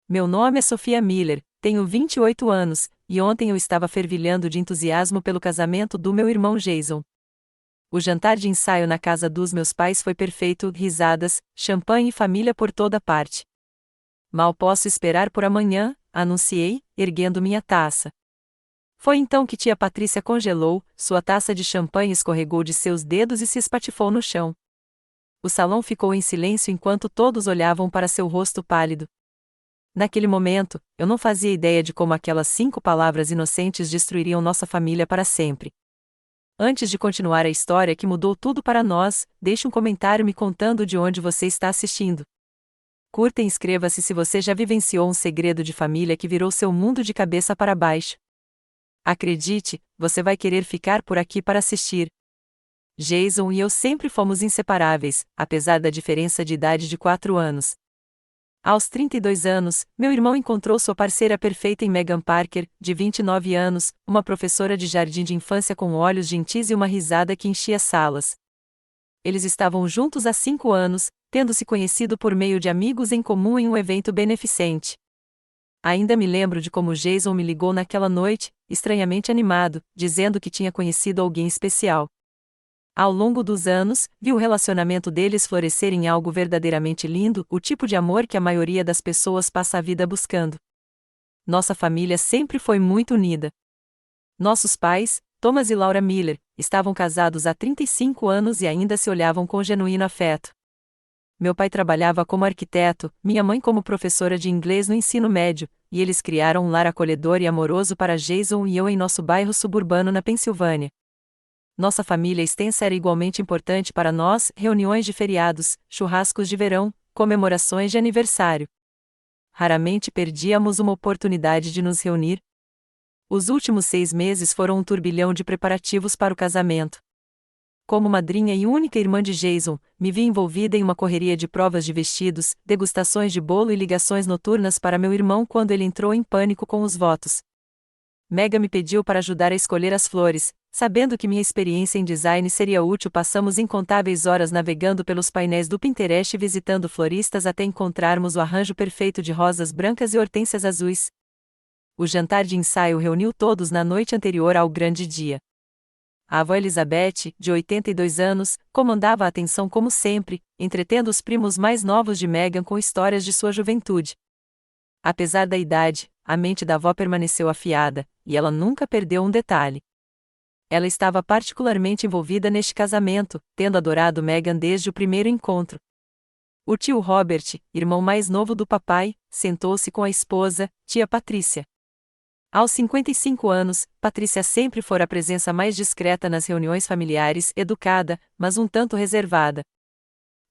Meu nome é Sofia Miller, tenho 28 anos, e ontem eu estava fervilhando de entusiasmo pelo casamento do meu irmão Jason. O jantar de ensaio na casa dos meus pais foi perfeito, risadas, champanhe e família por toda parte. Mal posso esperar por amanhã, anunciei, erguendo minha taça. Foi então que tia Patrícia congelou, sua taça de champanhe escorregou de seus dedos e se espatifou no chão. O salão ficou em silêncio enquanto todos olhavam para seu rosto pálido. Naquele momento, eu não fazia ideia de como aquelas 5 palavras inocentes destruiriam nossa família para sempre. Antes de continuar a história que mudou tudo para nós, deixe um comentário me contando de onde você está assistindo. Curta e inscreva-se se você já vivenciou um segredo de família que virou seu mundo de cabeça para baixo. Acredite, você vai querer ficar por aqui para assistir. Jason e eu sempre fomos inseparáveis, apesar da diferença de idade de 4 anos. Aos 32 anos, meu irmão encontrou sua parceira perfeita em Megan Parker, de 29 anos, uma professora de jardim de infância com olhos gentis e uma risada que enchia salas. Eles estavam juntos há 5 anos, tendo se conhecido por meio de amigos em comum em um evento beneficente. Ainda me lembro de como Jason me ligou naquela noite, estranhamente animado, dizendo que tinha conhecido alguém especial. Ao longo dos anos, vi o relacionamento deles florescer em algo verdadeiramente lindo, o tipo de amor que a maioria das pessoas passa a vida buscando. Nossa família sempre foi muito unida. Nossos pais, Thomas e Laura Miller, estavam casados há 35 anos e ainda se olhavam com genuíno afeto. Meu pai trabalhava como arquiteto, minha mãe como professora de inglês no ensino médio, e eles criaram um lar acolhedor e amoroso para Jason e eu em nosso bairro suburbano na Pensilvânia. Nossa família extensa era igualmente importante para nós, reuniões de feriados, churrascos de verão, comemorações de aniversário. Raramente perdíamos uma oportunidade de nos reunir. Os últimos 6 meses foram um turbilhão de preparativos para o casamento. Como madrinha e única irmã de Jason, me vi envolvida em uma correria de provas de vestidos, degustações de bolo e ligações noturnas para meu irmão quando ele entrou em pânico com os votos. Megan me pediu para ajudar a escolher as flores. Sabendo que minha experiência em design seria útil, passamos incontáveis horas navegando pelos painéis do Pinterest e visitando floristas até encontrarmos o arranjo perfeito de rosas brancas e hortênsias azuis. O jantar de ensaio reuniu todos na noite anterior ao grande dia. A avó Elizabeth, de 82 anos, comandava a atenção como sempre, entretendo os primos mais novos de Megan com histórias de sua juventude. Apesar da idade, a mente da avó permaneceu afiada, e ela nunca perdeu um detalhe. Ela estava particularmente envolvida neste casamento, tendo adorado Megan desde o primeiro encontro. O tio Robert, irmão mais novo do papai, sentou-se com a esposa, tia Patrícia. Aos 55 anos, Patrícia sempre fora a presença mais discreta nas reuniões familiares, educada, mas um tanto reservada.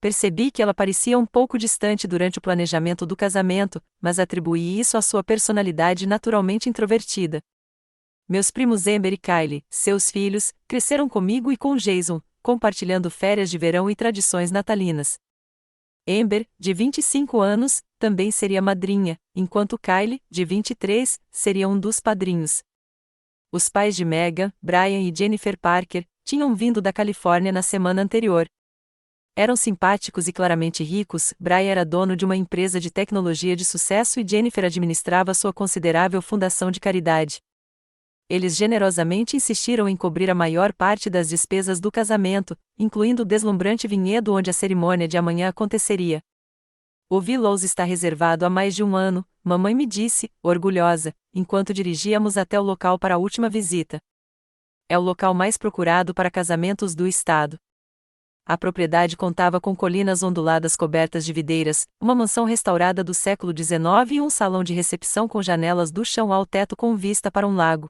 Percebi que ela parecia um pouco distante durante o planejamento do casamento, mas atribuí isso à sua personalidade naturalmente introvertida. Meus primos Amber e Kylie, seus filhos, cresceram comigo e com Jason, compartilhando férias de verão e tradições natalinas. Amber, de 25 anos, também seria madrinha, enquanto Kylie, de 23, seria um dos padrinhos. Os pais de Megan, Brian e Jennifer Parker, tinham vindo da Califórnia na semana anterior. Eram simpáticos e claramente ricos. Brian era dono de uma empresa de tecnologia de sucesso e Jennifer administrava sua considerável fundação de caridade. Eles generosamente insistiram em cobrir a maior parte das despesas do casamento, incluindo o deslumbrante vinhedo onde a cerimônia de amanhã aconteceria. O Willows está reservado há mais de um ano, mamãe me disse, orgulhosa, enquanto dirigíamos até o local para a última visita. É o local mais procurado para casamentos do estado. A propriedade contava com colinas onduladas cobertas de videiras, uma mansão restaurada do século XIX e um salão de recepção com janelas do chão ao teto com vista para um lago.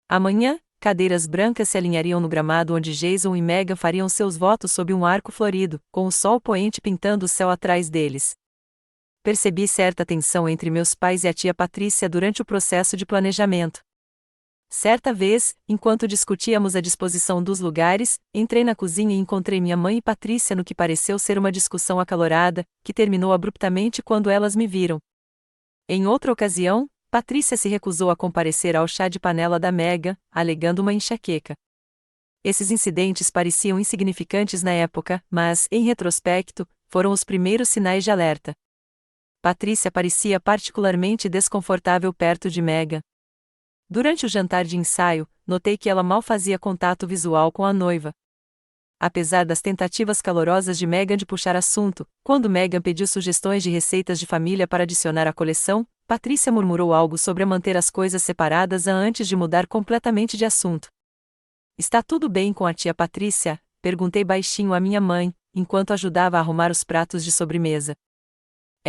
Amanhã, cadeiras brancas se alinhariam no gramado onde Jason e Megan fariam seus votos sob um arco florido, com o sol poente pintando o céu atrás deles. Percebi certa tensão entre meus pais e a tia Patrícia durante o processo de planejamento. Certa vez, enquanto discutíamos a disposição dos lugares, entrei na cozinha e encontrei minha mãe e Patrícia no que pareceu ser uma discussão acalorada, que terminou abruptamente quando elas me viram. Em outra ocasião, Patrícia se recusou a comparecer ao chá de panela da Megan, alegando uma enxaqueca. Esses incidentes pareciam insignificantes na época, mas, em retrospecto, foram os primeiros sinais de alerta. Patrícia parecia particularmente desconfortável perto de Megan. Durante o jantar de ensaio, notei que ela mal fazia contato visual com a noiva. Apesar das tentativas calorosas de Megan de puxar assunto, quando Megan pediu sugestões de receitas de família para adicionar à coleção, Patrícia murmurou algo sobre manter as coisas separadas antes de mudar completamente de assunto. Está tudo bem com a tia Patrícia? Perguntei baixinho à minha mãe, enquanto ajudava a arrumar os pratos de sobremesa.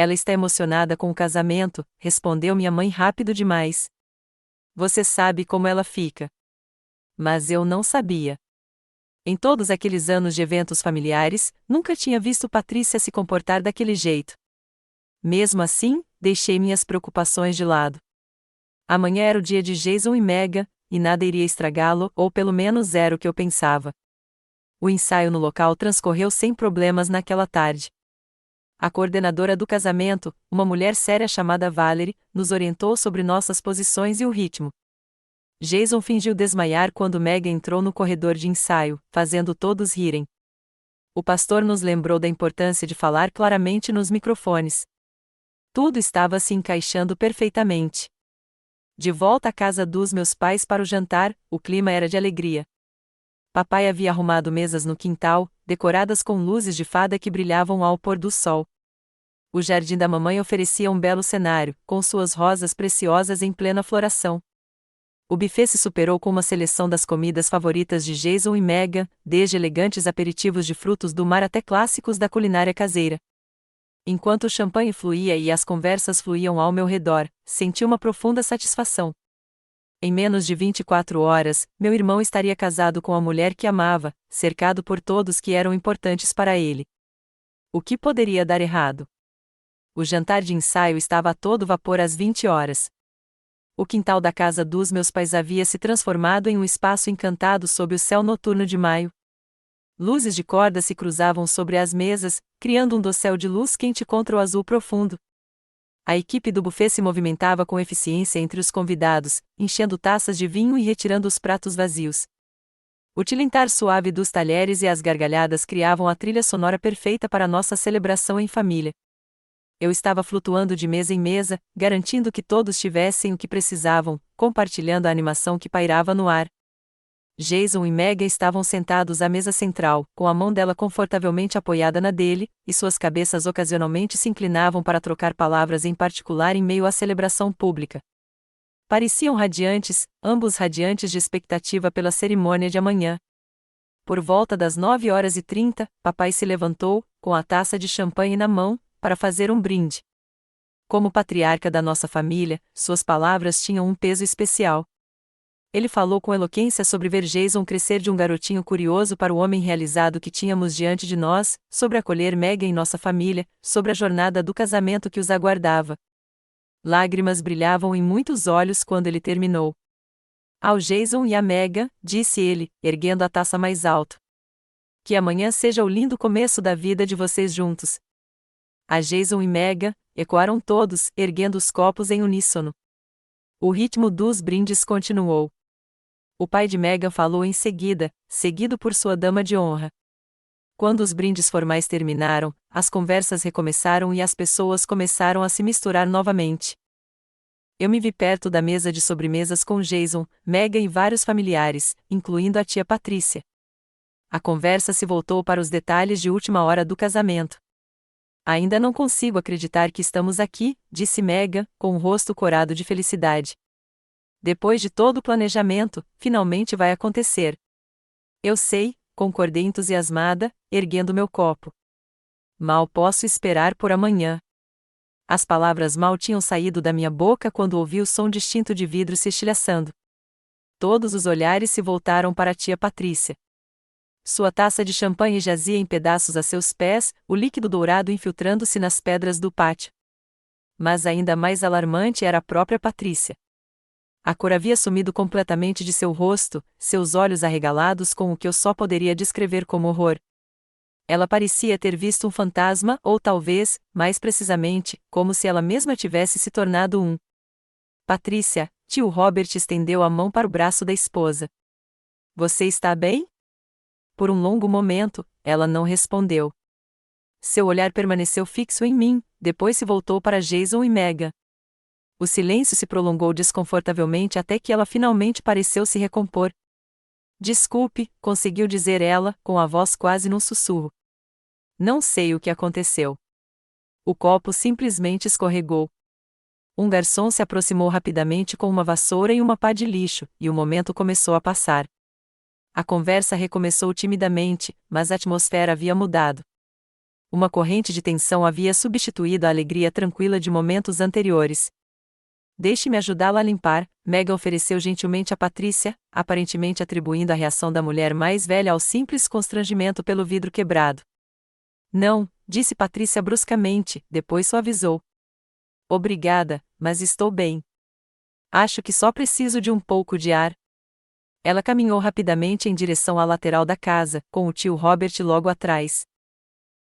Ela está emocionada com o casamento, respondeu minha mãe rápido demais. Você sabe como ela fica. Mas eu não sabia. Em todos aqueles anos de eventos familiares, nunca tinha visto Patrícia se comportar daquele jeito. Mesmo assim, deixei minhas preocupações de lado. Amanhã era o dia de Jason e Megan, e nada iria estragá-lo, ou pelo menos era o que eu pensava. O ensaio no local transcorreu sem problemas naquela tarde. A coordenadora do casamento, uma mulher séria chamada Valerie, nos orientou sobre nossas posições e o ritmo. Jason fingiu desmaiar quando Megan entrou no corredor de ensaio, fazendo todos rirem. O pastor nos lembrou da importância de falar claramente nos microfones. Tudo estava se encaixando perfeitamente. De volta à casa dos meus pais para o jantar, o clima era de alegria. Papai havia arrumado mesas no quintal, decoradas com luzes de fada que brilhavam ao pôr do sol. O jardim da mamãe oferecia um belo cenário, com suas rosas preciosas em plena floração. O buffet se superou com uma seleção das comidas favoritas de Jason e Megan, desde elegantes aperitivos de frutos do mar até clássicos da culinária caseira. Enquanto o champanhe fluía e as conversas fluíam ao meu redor, senti uma profunda satisfação. Em menos de 24 horas, meu irmão estaria casado com a mulher que amava, cercado por todos que eram importantes para ele. O que poderia dar errado? O jantar de ensaio estava a todo vapor às 20 horas. O quintal da casa dos meus pais havia se transformado em um espaço encantado sob o céu noturno de maio. Luzes de corda se cruzavam sobre as mesas, criando um dossel de luz quente contra o azul profundo. A equipe do buffet se movimentava com eficiência entre os convidados, enchendo taças de vinho e retirando os pratos vazios. O tilintar suave dos talheres e as gargalhadas criavam a trilha sonora perfeita para nossa celebração em família. Eu estava flutuando de mesa em mesa, garantindo que todos tivessem o que precisavam, compartilhando a animação que pairava no ar. Jason e Megan estavam sentados à mesa central, com a mão dela confortavelmente apoiada na dele, e suas cabeças ocasionalmente se inclinavam para trocar palavras em particular em meio à celebração pública. Pareciam radiantes, ambos radiantes de expectativa pela cerimônia de amanhã. Por volta das 9h30, papai se levantou, com a taça de champanhe na mão, para fazer um brinde. Como patriarca da nossa família, suas palavras tinham um peso especial. Ele falou com eloquência sobre ver Jason crescer de um garotinho curioso para o homem realizado que tínhamos diante de nós, sobre acolher Megan em nossa família, sobre a jornada do casamento que os aguardava. Lágrimas brilhavam em muitos olhos quando ele terminou. Ao Jason e a Megan, disse ele, erguendo a taça mais alto. Que amanhã seja o lindo começo da vida de vocês juntos. A Jason e Megan, ecoaram todos, erguendo os copos em uníssono. O ritmo dos brindes continuou. O pai de Megan falou em seguida, seguido por sua dama de honra. Quando os brindes formais terminaram, as conversas recomeçaram e as pessoas começaram a se misturar novamente. Eu me vi perto da mesa de sobremesas com Jason, Megan e vários familiares, incluindo a tia Patrícia. A conversa se voltou para os detalhes de última hora do casamento. Ainda não consigo acreditar que estamos aqui, disse Megan, com o rosto corado de felicidade. Depois de todo o planejamento, finalmente vai acontecer. Eu sei, concordei entusiasmada, erguendo meu copo. Mal posso esperar por amanhã. As palavras mal tinham saído da minha boca quando ouvi o som distinto de vidro se estilhaçando. Todos os olhares se voltaram para a tia Patrícia. Sua taça de champanhe jazia em pedaços a seus pés, o líquido dourado infiltrando-se nas pedras do pátio. Mas ainda mais alarmante era a própria Patrícia. A cor havia sumido completamente de seu rosto, seus olhos arregalados com o que eu só poderia descrever como horror. Ela parecia ter visto um fantasma, ou talvez, mais precisamente, como se ela mesma tivesse se tornado um. Patrícia, tio Robert estendeu a mão para o braço da esposa. Você está bem? Por um longo momento, ela não respondeu. Seu olhar permaneceu fixo em mim, depois se voltou para Jason e Megan. O silêncio se prolongou desconfortavelmente até que ela finalmente pareceu se recompor. Desculpe, conseguiu dizer ela, com a voz quase num sussurro. Não sei o que aconteceu. O copo simplesmente escorregou. Um garçom se aproximou rapidamente com uma vassoura e uma pá de lixo, e o momento começou a passar. A conversa recomeçou timidamente, mas a atmosfera havia mudado. Uma corrente de tensão havia substituído a alegria tranquila de momentos anteriores. Deixe-me ajudá-la a limpar, Megan ofereceu gentilmente a Patrícia, aparentemente atribuindo a reação da mulher mais velha ao simples constrangimento pelo vidro quebrado. Não, disse Patrícia bruscamente, depois suavizou. Obrigada, mas estou bem. Acho que só preciso de um pouco de ar. Ela caminhou rapidamente em direção à lateral da casa, com o tio Robert logo atrás.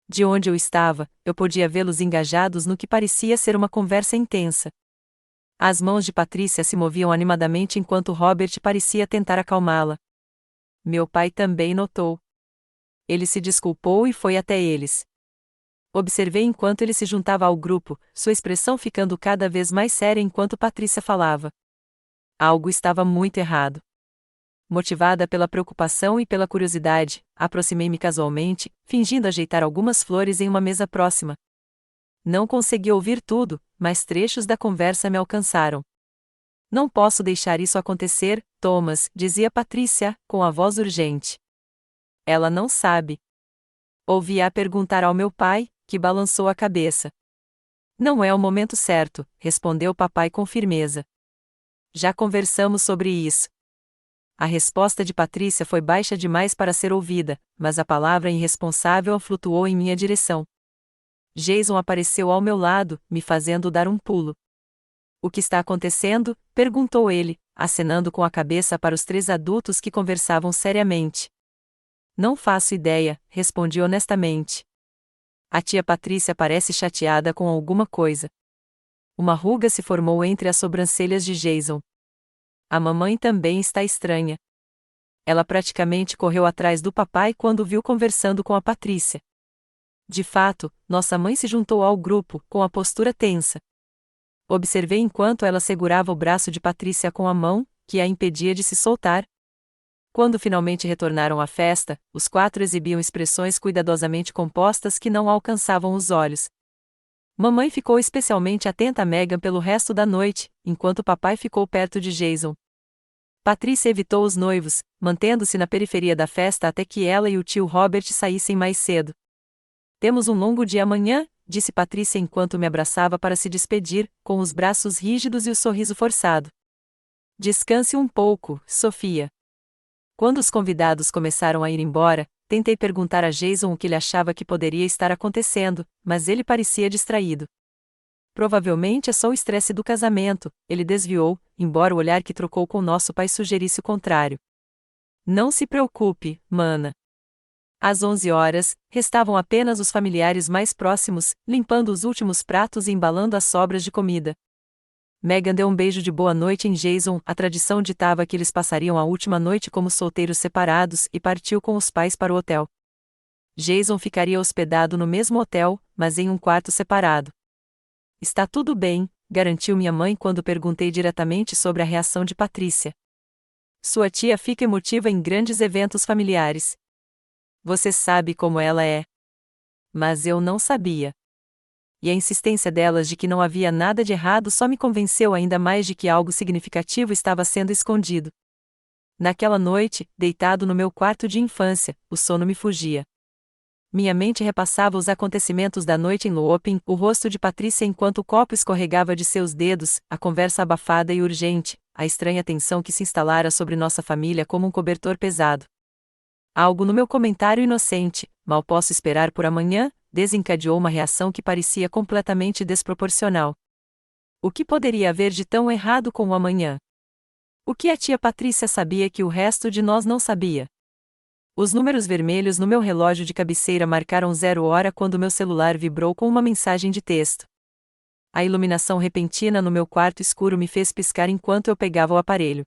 De onde eu estava, eu podia vê-los engajados no que parecia ser uma conversa intensa. As mãos de Patrícia se moviam animadamente enquanto Robert parecia tentar acalmá-la. Meu pai também notou. Ele se desculpou e foi até eles. Observei enquanto ele se juntava ao grupo, sua expressão ficando cada vez mais séria enquanto Patrícia falava. Algo estava muito errado. Motivada pela preocupação e pela curiosidade, aproximei-me casualmente, fingindo ajeitar algumas flores em uma mesa próxima. Não consegui ouvir tudo, mas trechos da conversa me alcançaram. Não posso deixar isso acontecer, Thomas, dizia Patrícia, com a voz urgente. Ela não sabe. Ouvi-a perguntar ao meu pai, que balançou a cabeça. Não é o momento certo, respondeu papai com firmeza. Já conversamos sobre isso. A resposta de Patrícia foi baixa demais para ser ouvida, mas a palavra irresponsável flutuou em minha direção. Jason apareceu ao meu lado, me fazendo dar um pulo. O que está acontecendo? Perguntou ele, acenando com a cabeça para os 3 adultos que conversavam seriamente. Não faço ideia, respondi honestamente. A tia Patrícia parece chateada com alguma coisa. Uma ruga se formou entre as sobrancelhas de Jason. A mamãe também está estranha. Ela praticamente correu atrás do papai quando o viu conversando com a Patrícia. De fato, nossa mãe se juntou ao grupo, com a postura tensa. Observei enquanto ela segurava o braço de Patrícia com a mão, que a impedia de se soltar. Quando finalmente retornaram à festa, os 4 exibiam expressões cuidadosamente compostas que não alcançavam os olhos. Mamãe ficou especialmente atenta a Megan pelo resto da noite, enquanto papai ficou perto de Jason. Patrícia evitou os noivos, mantendo-se na periferia da festa até que ela e o tio Robert saíssem mais cedo. Temos um longo dia amanhã, disse Patrícia enquanto me abraçava para se despedir, com os braços rígidos e o sorriso forçado. Descanse um pouco, Sofia. Quando os convidados começaram a ir embora, tentei perguntar a Jason o que ele achava que poderia estar acontecendo, mas ele parecia distraído. Provavelmente é só o estresse do casamento, ele desviou, embora o olhar que trocou com nosso pai sugerisse o contrário. Não se preocupe, mana. Às 11 horas, restavam apenas os familiares mais próximos, limpando os últimos pratos e embalando as sobras de comida. Megan deu um beijo de boa noite em Jason, a tradição ditava que eles passariam a última noite como solteiros separados e partiu com os pais para o hotel. Jason ficaria hospedado no mesmo hotel, mas em um quarto separado. Está tudo bem, garantiu minha mãe quando perguntei diretamente sobre a reação de Patrícia. Sua tia fica emotiva em grandes eventos familiares. Você sabe como ela é. Mas eu não sabia. E a insistência delas de que não havia nada de errado só me convenceu ainda mais de que algo significativo estava sendo escondido. Naquela noite, deitado no meu quarto de infância, o sono me fugia. Minha mente repassava os acontecimentos da noite em Looping, o rosto de Patrícia enquanto o copo escorregava de seus dedos, a conversa abafada e urgente, a estranha tensão que se instalara sobre nossa família como um cobertor pesado. Algo no meu comentário inocente, mal posso esperar por amanhã, desencadeou uma reação que parecia completamente desproporcional. O que poderia haver de tão errado com o amanhã? O que a tia Patrícia sabia que o resto de nós não sabia? Os números vermelhos no meu relógio de cabeceira marcaram 0 hora quando meu celular vibrou com uma mensagem de texto. A iluminação repentina no meu quarto escuro me fez piscar enquanto eu pegava o aparelho.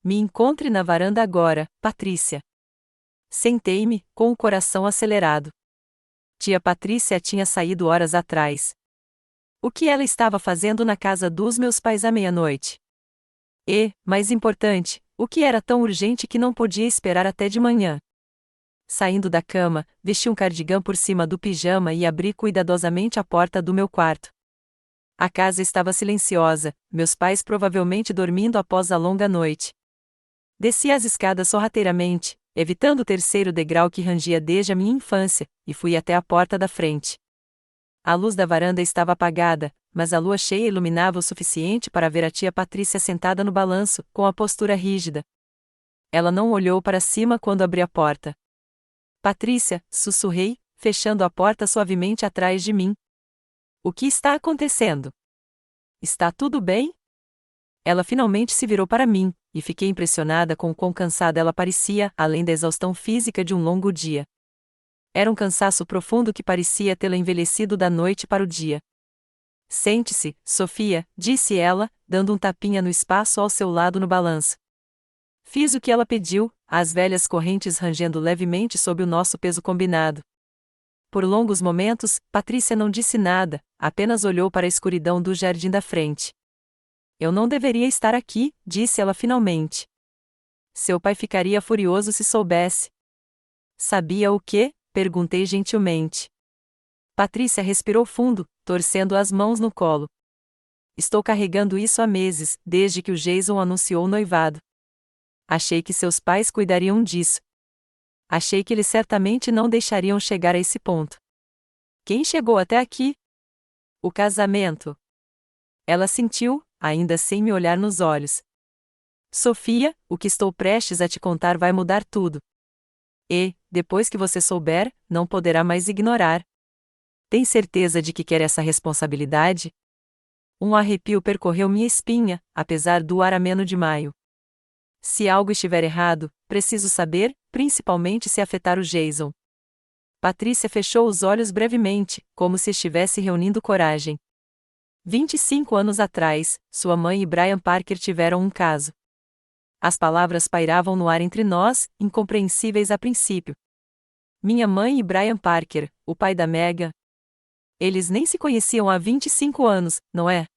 Me encontre na varanda agora, Patrícia. Sentei-me, com o coração acelerado. Tia Patrícia tinha saído horas atrás. O que ela estava fazendo na casa dos meus pais à meia-noite? E, mais importante, o que era tão urgente que não podia esperar até de manhã? Saindo da cama, vesti um cardigã por cima do pijama e abri cuidadosamente a porta do meu quarto. A casa estava silenciosa, meus pais provavelmente dormindo após a longa noite. Desci as escadas sorrateiramente, evitando o terceiro degrau que rangia desde a minha infância, e fui até a porta da frente. A luz da varanda estava apagada, mas a lua cheia iluminava o suficiente para ver a tia Patrícia sentada no balanço, com a postura rígida. Ela não olhou para cima quando abri a porta. Patrícia, sussurrei, fechando a porta suavemente atrás de mim. O que está acontecendo? Está tudo bem? Ela finalmente se virou para mim, e fiquei impressionada com o quão cansada ela parecia, além da exaustão física de um longo dia. Era um cansaço profundo que parecia tê-la envelhecido da noite para o dia. Sente-se, Sofia, disse ela, dando um tapinha no espaço ao seu lado no balanço. Fiz o que ela pediu, as velhas correntes rangendo levemente sob o nosso peso combinado. Por longos momentos, Patrícia não disse nada, apenas olhou para a escuridão do jardim da frente. Eu não deveria estar aqui, disse ela finalmente. Seu pai ficaria furioso se soubesse. Sabia o quê? Perguntei gentilmente. Patrícia respirou fundo, torcendo as mãos no colo. Estou carregando isso há meses, desde que o Jason anunciou o noivado. Achei que seus pais cuidariam disso. Achei que eles certamente não deixariam chegar a esse ponto. Quem chegou até aqui? O casamento. Ela sentiu, ainda sem me olhar nos olhos. Sofia, o que estou prestes a te contar vai mudar tudo. E, depois que você souber, não poderá mais ignorar. Tem certeza de que quer essa responsabilidade? Um arrepio percorreu minha espinha, apesar do ar ameno de maio. Se algo estiver errado, preciso saber, principalmente se afetar o Jason. Patrícia fechou os olhos brevemente, como se estivesse reunindo coragem. 25 anos atrás, sua mãe e Brian Parker tiveram um caso. As palavras pairavam no ar entre nós, incompreensíveis a princípio. Minha mãe e Brian Parker, o pai da Megan. Eles nem se conheciam há 25 anos, não é?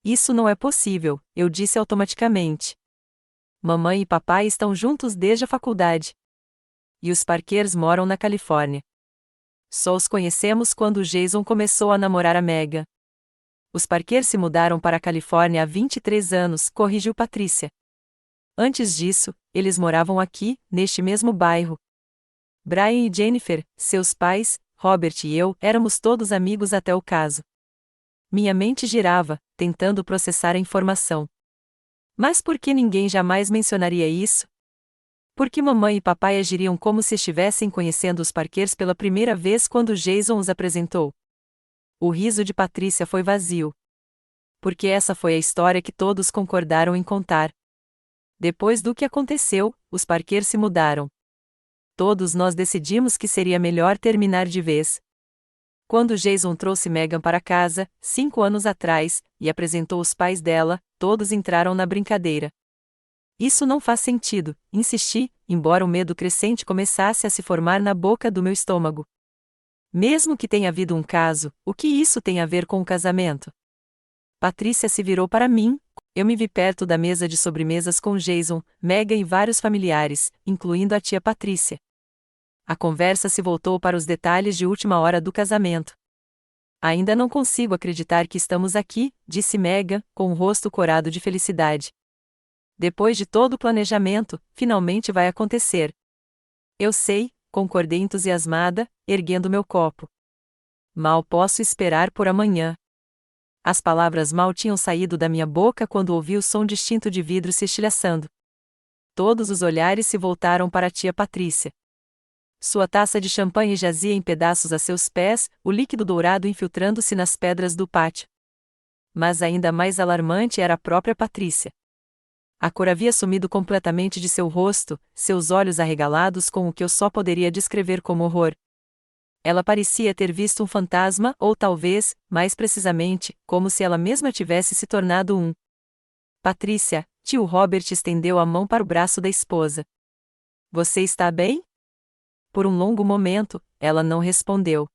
Isso não é possível, eu disse automaticamente. Mamãe e papai estão juntos desde a faculdade. E os Parkers moram na Califórnia. Só os conhecemos quando o Jason começou a namorar a Megan. Os Parkers se mudaram para a Califórnia há 23 anos, corrigiu Patrícia. Antes disso, eles moravam aqui, neste mesmo bairro. Brian e Jennifer, seus pais, Robert e eu, éramos todos amigos até o caso. Minha mente girava, tentando processar a informação. Mas por que ninguém jamais mencionaria isso? Por que mamãe e papai agiriam como se estivessem conhecendo os Parkers pela primeira vez quando Jason os apresentou? O riso de Patrícia foi vazio. Porque essa foi a história que todos concordaram em contar. Depois do que aconteceu, os Parkers se mudaram. Todos nós decidimos que seria melhor terminar de vez. Quando Jason trouxe Megan para casa, 5 anos atrás, e apresentou os pais dela, todos entraram na brincadeira. Isso não faz sentido, insisti, embora o medo crescente começasse a se formar na boca do meu estômago. Mesmo que tenha havido um caso, o que isso tem a ver com o casamento? Patrícia se virou para mim, eu me vi perto da mesa de sobremesas com Jason, Megan e vários familiares, incluindo a tia Patrícia. A conversa se voltou para os detalhes de última hora do casamento. Ainda não consigo acreditar que estamos aqui, disse Megan, com o rosto corado de felicidade. Depois de todo o planejamento, finalmente vai acontecer. Eu sei, concordei entusiasmada, erguendo meu copo. Mal posso esperar por amanhã. As palavras mal tinham saído da minha boca quando ouvi o som distinto de vidro se estilhaçando. Todos os olhares se voltaram para a tia Patrícia. Sua taça de champanhe jazia em pedaços a seus pés, o líquido dourado infiltrando-se nas pedras do pátio. Mas ainda mais alarmante era a própria Patrícia. A cor havia sumido completamente de seu rosto, seus olhos arregalados com o que eu só poderia descrever como horror. Ela parecia ter visto um fantasma, ou talvez, mais precisamente, como se ela mesma tivesse se tornado um. Patrícia, tio Robert estendeu a mão para o braço da esposa. Você está bem? Por um longo momento, ela não respondeu.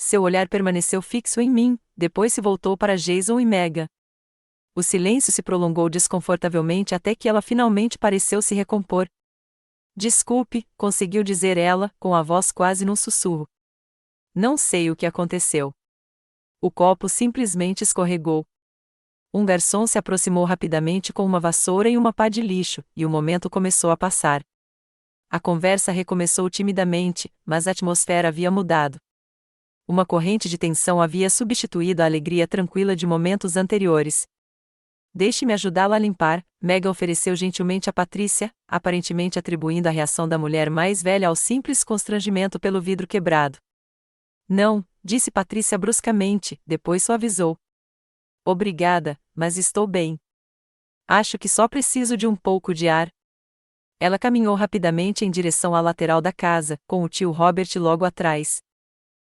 Seu olhar permaneceu fixo em mim, depois se voltou para Jason e Megan. O silêncio se prolongou desconfortavelmente até que ela finalmente pareceu se recompor. Desculpe, conseguiu dizer ela, com a voz quase num sussurro. Não sei o que aconteceu. O copo simplesmente escorregou. Um garçom se aproximou rapidamente com uma vassoura e uma pá de lixo, e o momento começou a passar. A conversa recomeçou timidamente, mas a atmosfera havia mudado. Uma corrente de tensão havia substituído a alegria tranquila de momentos anteriores. Deixe-me ajudá-la a limpar, Megan ofereceu gentilmente a Patrícia, aparentemente atribuindo a reação da mulher mais velha ao simples constrangimento pelo vidro quebrado. Não, disse Patrícia bruscamente, depois suavizou. Obrigada, mas estou bem. Acho que só preciso de um pouco de ar. Ela caminhou rapidamente em direção à lateral da casa, com o tio Robert logo atrás.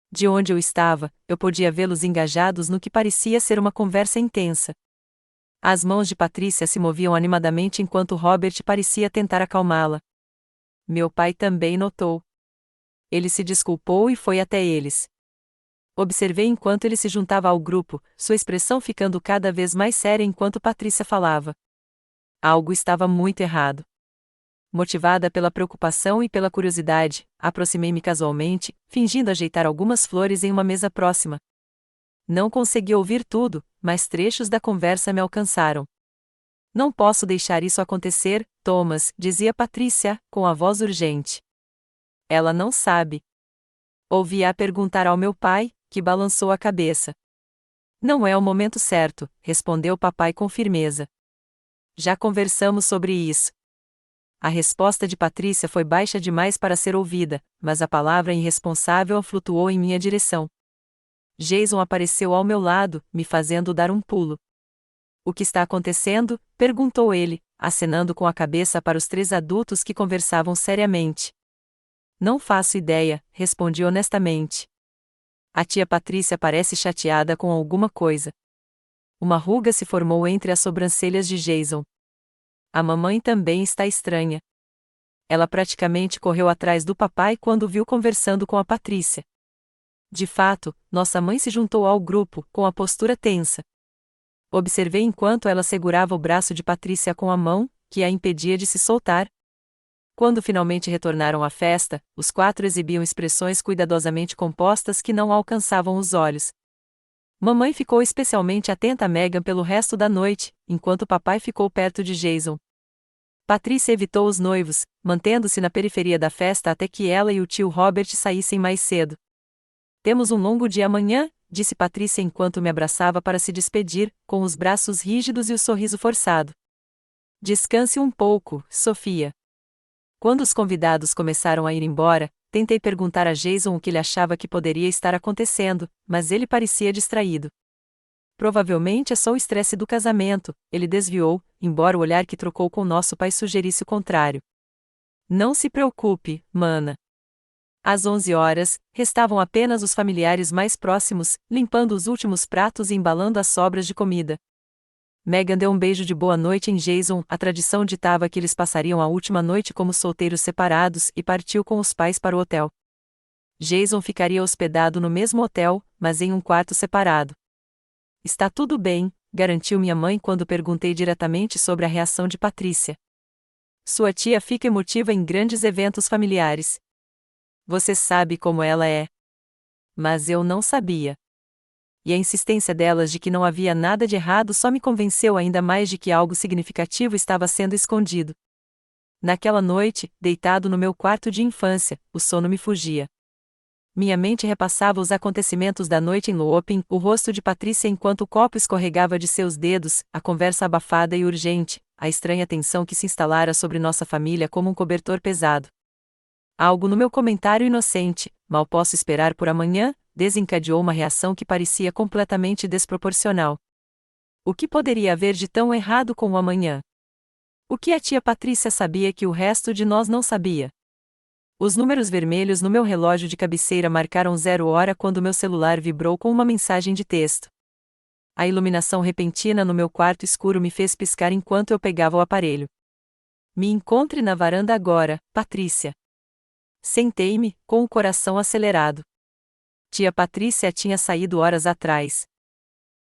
De onde eu estava, eu podia vê-los engajados no que parecia ser uma conversa intensa. As mãos de Patrícia se moviam animadamente enquanto Robert parecia tentar acalmá-la. Meu pai também notou. Ele se desculpou e foi até eles. Observei enquanto ele se juntava ao grupo, sua expressão ficando cada vez mais séria enquanto Patrícia falava. Algo estava muito errado. Motivada pela preocupação e pela curiosidade, aproximei-me casualmente, fingindo ajeitar algumas flores em uma mesa próxima. Não consegui ouvir tudo, mas trechos da conversa me alcançaram. Não posso deixar isso acontecer, Thomas, dizia Patrícia, com a voz urgente. Ela não sabe. Ouvi-a perguntar ao meu pai, que balançou a cabeça. Não é o momento certo, respondeu papai com firmeza. Já conversamos sobre isso. A resposta de Patrícia foi baixa demais para ser ouvida, mas a palavra irresponsável flutuou em minha direção. Jason apareceu ao meu lado, me fazendo dar um pulo. O que está acontecendo? Perguntou ele, acenando com a cabeça para os 3 adultos que conversavam seriamente. Não faço ideia, respondi honestamente. A tia Patrícia parece chateada com alguma coisa. Uma ruga se formou entre as sobrancelhas de Jason. A mamãe também está estranha. Ela praticamente correu atrás do papai quando o viu conversando com a Patrícia. De fato, nossa mãe se juntou ao grupo, com a postura tensa. Observei enquanto ela segurava o braço de Patrícia com a mão, que a impedia de se soltar. Quando finalmente retornaram à festa, os 4 exibiam expressões cuidadosamente compostas que não alcançavam os olhos. Mamãe ficou especialmente atenta a Megan pelo resto da noite, enquanto papai ficou perto de Jason. Patrícia evitou os noivos, mantendo-se na periferia da festa até que ela e o tio Robert saíssem mais cedo. Temos um longo dia amanhã, disse Patrícia enquanto me abraçava para se despedir, com os braços rígidos e o sorriso forçado. Descanse um pouco, Sofia. Quando os convidados começaram a ir embora, tentei perguntar a Jason o que ele achava que poderia estar acontecendo, mas ele parecia distraído. Provavelmente é só o estresse do casamento, ele desviou, embora o olhar que trocou com nosso pai sugerisse o contrário. Não se preocupe, mana. Às 11 horas, restavam apenas os familiares mais próximos, limpando os últimos pratos e embalando as sobras de comida. Megan deu um beijo de boa noite em Jason, a tradição ditava que eles passariam a última noite como solteiros separados e partiu com os pais para o hotel. Jason ficaria hospedado no mesmo hotel, mas em um quarto separado. Está tudo bem, garantiu minha mãe quando perguntei diretamente sobre a reação de Patrícia. Sua tia fica emotiva em grandes eventos familiares. Você sabe como ela é. Mas eu não sabia. E a insistência delas de que não havia nada de errado só me convenceu ainda mais de que algo significativo estava sendo escondido. Naquela noite, deitado no meu quarto de infância, o sono me fugia. Minha mente repassava os acontecimentos da noite em Looping, o rosto de Patrícia enquanto o copo escorregava de seus dedos, a conversa abafada e urgente, a estranha tensão que se instalara sobre nossa família como um cobertor pesado. Algo no meu comentário inocente, mal posso esperar por amanhã, desencadeou uma reação que parecia completamente desproporcional. O que poderia haver de tão errado com o amanhã? O que a tia Patrícia sabia que o resto de nós não sabia? Os números vermelhos no meu relógio de cabeceira marcaram 0 hora quando meu celular vibrou com uma mensagem de texto. A iluminação repentina no meu quarto escuro me fez piscar enquanto eu pegava o aparelho. Me encontre na varanda agora, Patrícia. Sentei-me, com o coração acelerado. Tia Patrícia tinha saído horas atrás.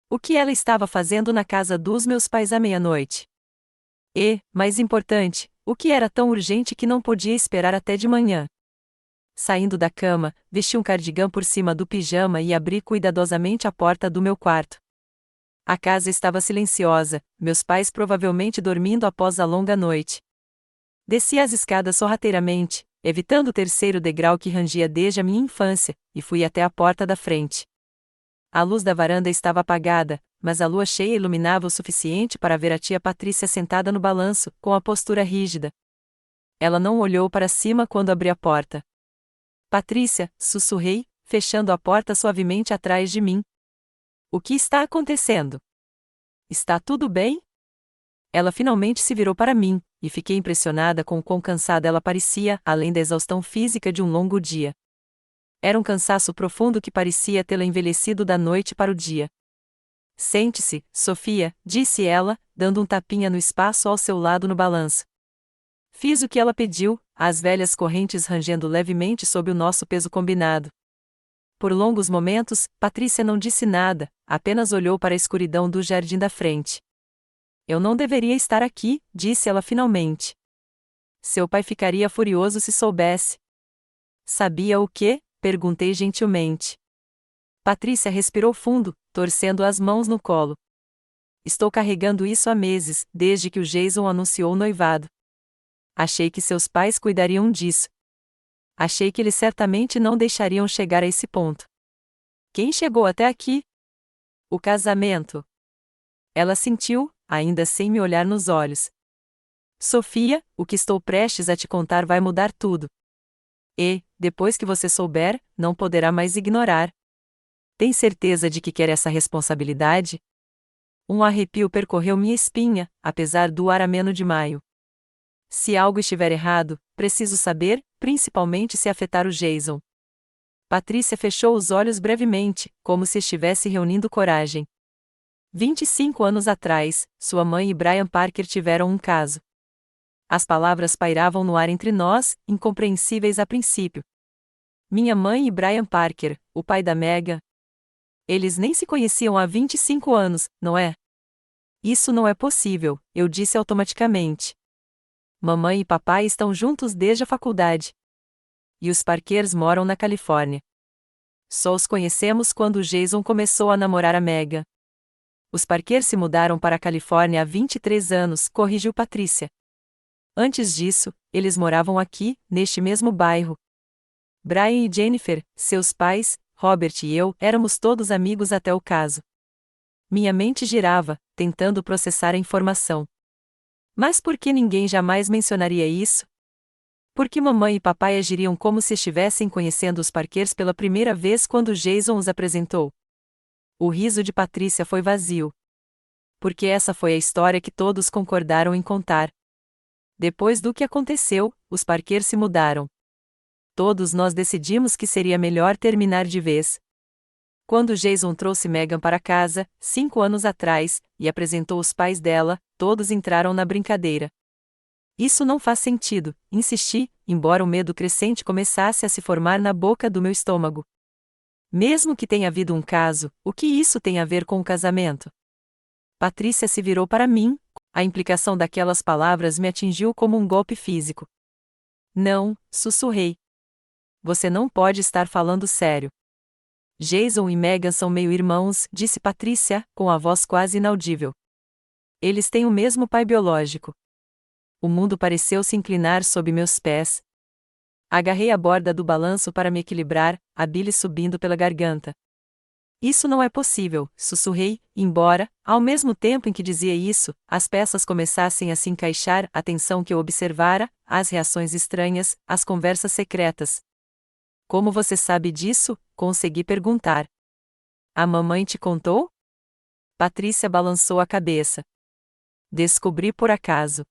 O que ela estava fazendo na casa dos meus pais à meia-noite? E, mais importante, o que era tão urgente que não podia esperar até de manhã? Saindo da cama, vesti um cardigã por cima do pijama e abri cuidadosamente a porta do meu quarto. A casa estava silenciosa, meus pais provavelmente dormindo após a longa noite. Desci as escadas sorrateiramente, evitando o terceiro degrau que rangia desde a minha infância, e fui até a porta da frente. A luz da varanda estava apagada, mas a lua cheia iluminava o suficiente para ver a tia Patrícia sentada no balanço, com a postura rígida. Ela não olhou para cima quando abri a porta. Patrícia, sussurrei, fechando a porta suavemente atrás de mim. O que está acontecendo? Está tudo bem? Ela finalmente se virou para mim, e fiquei impressionada com o quão cansada ela parecia, além da exaustão física de um longo dia. Era um cansaço profundo que parecia tê-la envelhecido da noite para o dia. Sente-se, Sofia, disse ela, dando um tapinha no espaço ao seu lado no balanço. Fiz o que ela pediu, as velhas correntes rangendo levemente sob o nosso peso combinado. Por longos momentos, Patrícia não disse nada, apenas olhou para a escuridão do jardim da frente. Eu não deveria estar aqui, disse ela finalmente. Seu pai ficaria furioso se soubesse. Sabia o quê? Perguntei gentilmente. Patrícia respirou fundo, torcendo as mãos no colo. Estou carregando isso há meses, desde que o Jason anunciou o noivado. Achei que seus pais cuidariam disso. Achei que eles certamente não deixariam chegar a esse ponto. Quem chegou até aqui? O casamento. Ela sentiu, ainda sem me olhar nos olhos. Sofia, o que estou prestes a te contar vai mudar tudo. E, depois que você souber, não poderá mais ignorar. Tem certeza de que quer essa responsabilidade? Um arrepio percorreu minha espinha, apesar do ar ameno de maio. Se algo estiver errado, preciso saber, principalmente se afetar o Jason. Patrícia fechou os olhos brevemente, como se estivesse reunindo coragem. 25 anos atrás, sua mãe e Brian Parker tiveram um caso. As palavras pairavam no ar entre nós, incompreensíveis a princípio. Minha mãe e Brian Parker, o pai da Megan. Eles nem se conheciam há 25 anos, não é? Isso não é possível, eu disse automaticamente. Mamãe e papai estão juntos desde a faculdade. E os Parkers moram na Califórnia. Só os conhecemos quando o Jason começou a namorar a Megan. Os Parkers se mudaram para a Califórnia há 23 anos, corrigiu Patrícia. Antes disso, eles moravam aqui, neste mesmo bairro. Brian e Jennifer, seus pais, Robert e eu, éramos todos amigos até o caso. Minha mente girava, tentando processar a informação. Mas por que ninguém jamais mencionaria isso? Por que mamãe e papai agiriam como se estivessem conhecendo os Parkers pela primeira vez quando Jason os apresentou? O riso de Patrícia foi vazio. Porque essa foi a história que todos concordaram em contar. Depois do que aconteceu, os Parkers se mudaram. Todos nós decidimos que seria melhor terminar de vez. Quando Jason trouxe Megan para casa, 5 anos atrás, e apresentou os pais dela, todos entraram na brincadeira. Isso não faz sentido, insisti, embora o medo crescente começasse a se formar na boca do meu estômago. Mesmo que tenha havido um caso, o que isso tem a ver com o casamento? Patrícia se virou para mim, a implicação daquelas palavras me atingiu como um golpe físico. Não, sussurrei. Você não pode estar falando sério. Jason e Megan são meio-irmãos, disse Patrícia, com a voz quase inaudível. Eles têm o mesmo pai biológico. O mundo pareceu se inclinar sob meus pés. Agarrei a borda do balanço para me equilibrar, a bile subindo pela garganta. Isso não é possível, sussurrei, embora, ao mesmo tempo em que dizia isso, as peças começassem a se encaixar, a tensão que eu observara, as reações estranhas, as conversas secretas. Como você sabe disso? Consegui perguntar. A mamãe te contou? Patrícia balançou a cabeça. Descobri por acaso.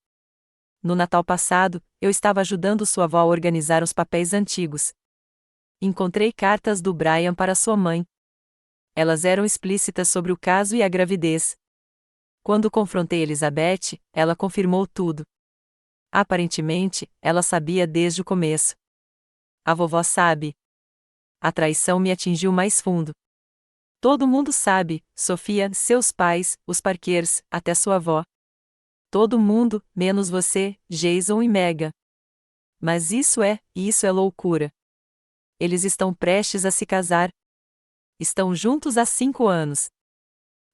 No Natal passado, eu estava ajudando sua avó a organizar os papéis antigos. Encontrei cartas do Brian para sua mãe. Elas eram explícitas sobre o caso e a gravidez. Quando confrontei Elizabeth, ela confirmou tudo. Aparentemente, ela sabia desde o começo. A vovó sabe. A traição me atingiu mais fundo. Todo mundo sabe, Sofia, seus pais, os Parkers, até sua avó. Todo mundo, menos você, Jason e Megan. Mas isso é loucura. Eles estão prestes a se casar. Estão juntos há 5 anos.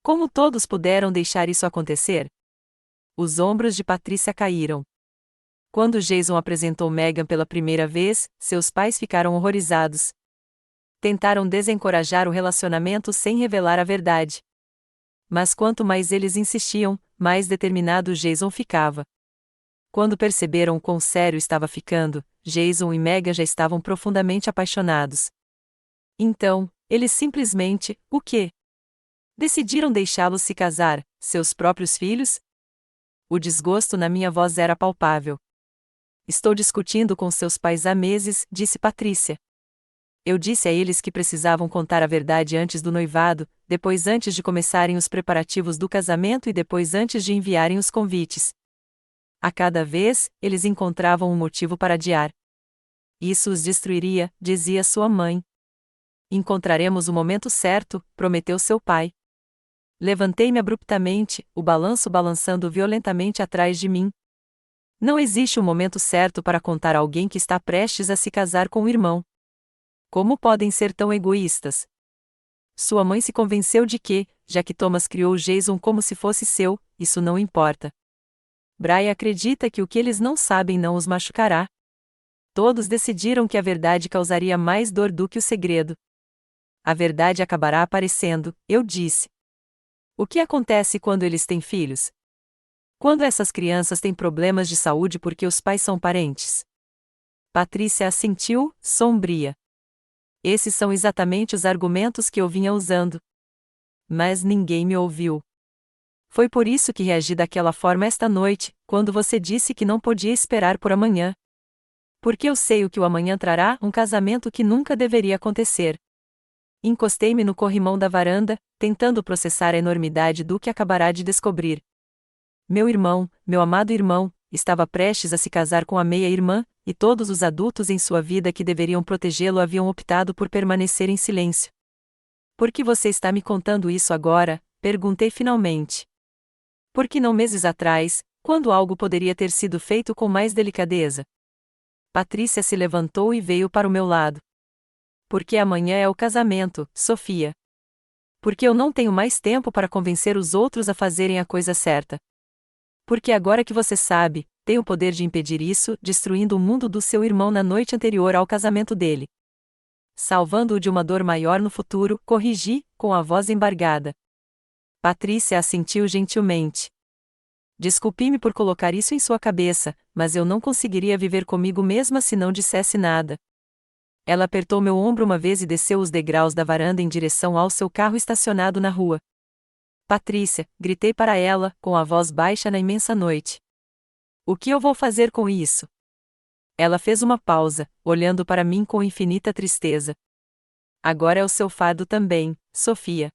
Como todos puderam deixar isso acontecer? Os ombros de Patrícia caíram. Quando Jason apresentou Megan pela primeira vez, seus pais ficaram horrorizados. Tentaram desencorajar o relacionamento sem revelar a verdade. Mas quanto mais eles insistiam, mais determinado Jason ficava. Quando perceberam quão sério estava ficando, Jason e Megan já estavam profundamente apaixonados. Então, eles simplesmente, o quê? Decidiram deixá-los se casar, seus próprios filhos? O desgosto na minha voz era palpável. Estou discutindo com seus pais há meses, disse Patrícia. Eu disse a eles que precisavam contar a verdade antes do noivado, depois antes de começarem os preparativos do casamento e depois antes de enviarem os convites. A cada vez, eles encontravam um motivo para adiar. Isso os destruiria, dizia sua mãe. Encontraremos o momento certo, prometeu seu pai. Levantei-me abruptamente, o balanço balançando violentamente atrás de mim. Não existe um momento certo para contar a alguém que está prestes a se casar com o irmão. Como podem ser tão egoístas? Sua mãe se convenceu de que, já que Thomas criou Jason como se fosse seu, isso não importa. Brian acredita que o que eles não sabem não os machucará. Todos decidiram que a verdade causaria mais dor do que o segredo. A verdade acabará aparecendo, eu disse. O que acontece quando eles têm filhos? Quando essas crianças têm problemas de saúde porque os pais são parentes? Patrícia assentiu, sombria. Esses são exatamente os argumentos que eu vinha usando. Mas ninguém me ouviu. Foi por isso que reagi daquela forma esta noite, quando você disse que não podia esperar por amanhã. Porque eu sei o que o amanhã trará, um casamento que nunca deveria acontecer. Encostei-me no corrimão da varanda, tentando processar a enormidade do que acabará de descobrir. Meu irmão, meu amado irmão, estava prestes a se casar com a meia-irmã, e todos os adultos em sua vida que deveriam protegê-lo haviam optado por permanecer em silêncio. Por que você está me contando isso agora? Perguntei finalmente. Por que não meses atrás, quando algo poderia ter sido feito com mais delicadeza? Patrícia se levantou e veio para o meu lado. Porque amanhã é o casamento, Sofia. Porque eu não tenho mais tempo para convencer os outros a fazerem a coisa certa. Porque agora que você sabe, tem o poder de impedir isso, destruindo o mundo do seu irmão na noite anterior ao casamento dele. Salvando-o de uma dor maior no futuro, corrigi, com a voz embargada. Patrícia assentiu gentilmente. Desculpe-me por colocar isso em sua cabeça, mas eu não conseguiria viver comigo mesma se não dissesse nada. Ela apertou meu ombro uma vez e desceu os degraus da varanda em direção ao seu carro estacionado na rua. Patrícia, gritei para ela, com a voz baixa na imensa noite. O que eu vou fazer com isso? Ela fez uma pausa, olhando para mim com infinita tristeza. Agora é o seu fardo também, Sofia.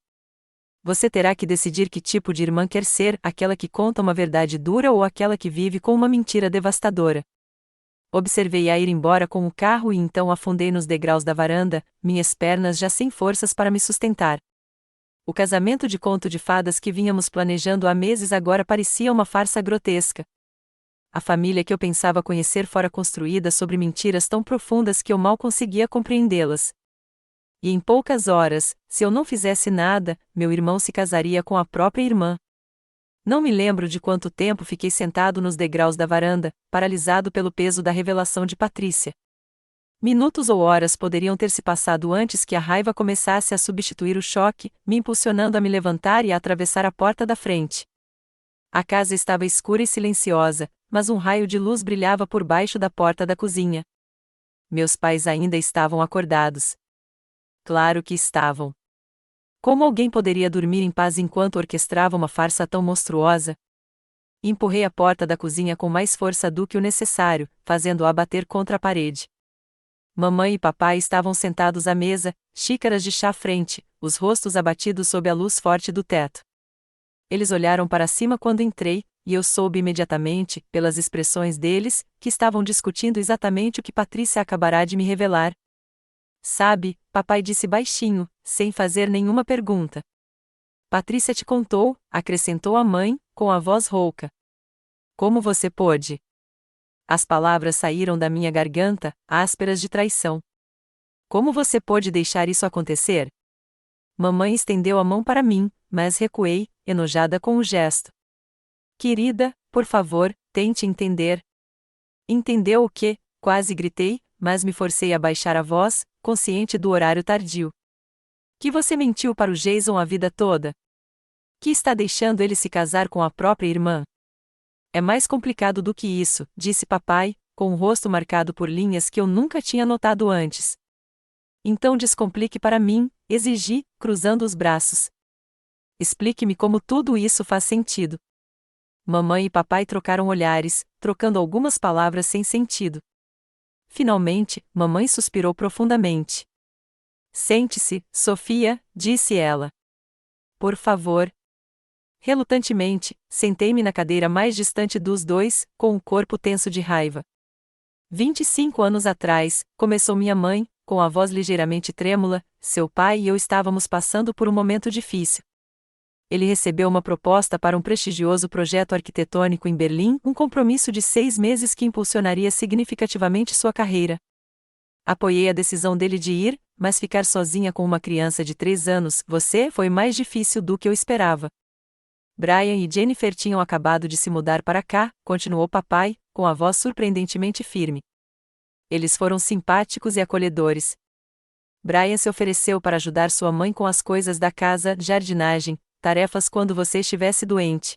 Você terá que decidir que tipo de irmã quer ser, aquela que conta uma verdade dura ou aquela que vive com uma mentira devastadora. Observei-a ir embora com o carro e então afundei nos degraus da varanda, minhas pernas já sem forças para me sustentar. O casamento de conto de fadas que vínhamos planejando há meses agora parecia uma farsa grotesca. A família que eu pensava conhecer fora construída sobre mentiras tão profundas que eu mal conseguia compreendê-las. E em poucas horas, se eu não fizesse nada, meu irmão se casaria com a própria irmã. Não me lembro de quanto tempo fiquei sentado nos degraus da varanda, paralisado pelo peso da revelação de Patrícia. Minutos ou horas poderiam ter se passado antes que a raiva começasse a substituir o choque, me impulsionando a me levantar e a atravessar a porta da frente. A casa estava escura e silenciosa, mas um raio de luz brilhava por baixo da porta da cozinha. Meus pais ainda estavam acordados. Claro que estavam. Como alguém poderia dormir em paz enquanto orquestrava uma farsa tão monstruosa? Empurrei a porta da cozinha com mais força do que o necessário, fazendo-a bater contra a parede. Mamãe e papai estavam sentados à mesa, xícaras de chá à frente, os rostos abatidos sob a luz forte do teto. Eles olharam para cima quando entrei, e eu soube imediatamente, pelas expressões deles, que estavam discutindo exatamente o que Patrícia acabará de me revelar. Sabe, papai disse baixinho, sem fazer nenhuma pergunta. Patrícia te contou, acrescentou a mãe, com a voz rouca. Como você pôde? As palavras saíram da minha garganta, ásperas de traição. Como você pôde deixar isso acontecer? Mamãe estendeu a mão para mim, mas recuei, enojada com o gesto. Querida, por favor, tente entender. Entendeu o quê? Quase gritei, mas me forcei a baixar a voz, consciente do horário tardio. Que você mentiu para o Jason a vida toda? Que está deixando ele se casar com a própria irmã? É mais complicado do que isso, disse papai, com o rosto marcado por linhas que eu nunca tinha notado antes. Então descomplique para mim, exigi, cruzando os braços. Explique-me como tudo isso faz sentido. Mamãe e papai trocaram olhares, trocando algumas palavras sem sentido. Finalmente, mamãe suspirou profundamente. Sente-se, Sofia, disse ela. Por favor. Relutantemente, sentei-me na cadeira mais distante dos dois, com o corpo tenso de raiva. 25 anos atrás, começou minha mãe, com a voz ligeiramente trêmula, seu pai e eu estávamos passando por um momento difícil. Ele recebeu uma proposta para um prestigioso projeto arquitetônico em Berlim, um compromisso de 6 meses que impulsionaria significativamente sua carreira. Apoiei a decisão dele de ir, mas ficar sozinha com uma criança de 3 anos, foi mais difícil do que eu esperava. Brian e Jennifer tinham acabado de se mudar para cá, continuou papai, com a voz surpreendentemente firme. Eles foram simpáticos e acolhedores. Brian se ofereceu para ajudar sua mãe com as coisas da casa, jardinagem, tarefas quando você estivesse doente.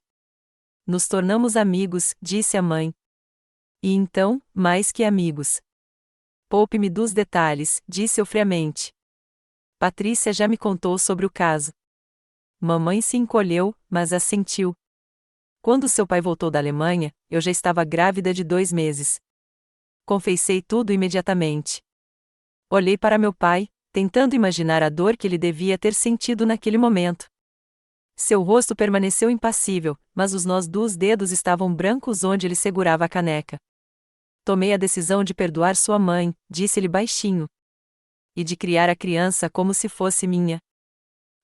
Nos tornamos amigos, disse a mãe. E então, mais que amigos. Poupe-me dos detalhes, disse eu friamente. Patrícia já me contou sobre o caso. Mamãe se encolheu, mas assentiu. Quando seu pai voltou da Alemanha, eu já estava grávida de 2 meses. Confessei tudo imediatamente. Olhei para meu pai, tentando imaginar a dor que ele devia ter sentido naquele momento. Seu rosto permaneceu impassível, mas os nós dos dedos estavam brancos onde ele segurava a caneca. Tomei a decisão de perdoar sua mãe, disse-lhe baixinho. E de criar a criança como se fosse minha.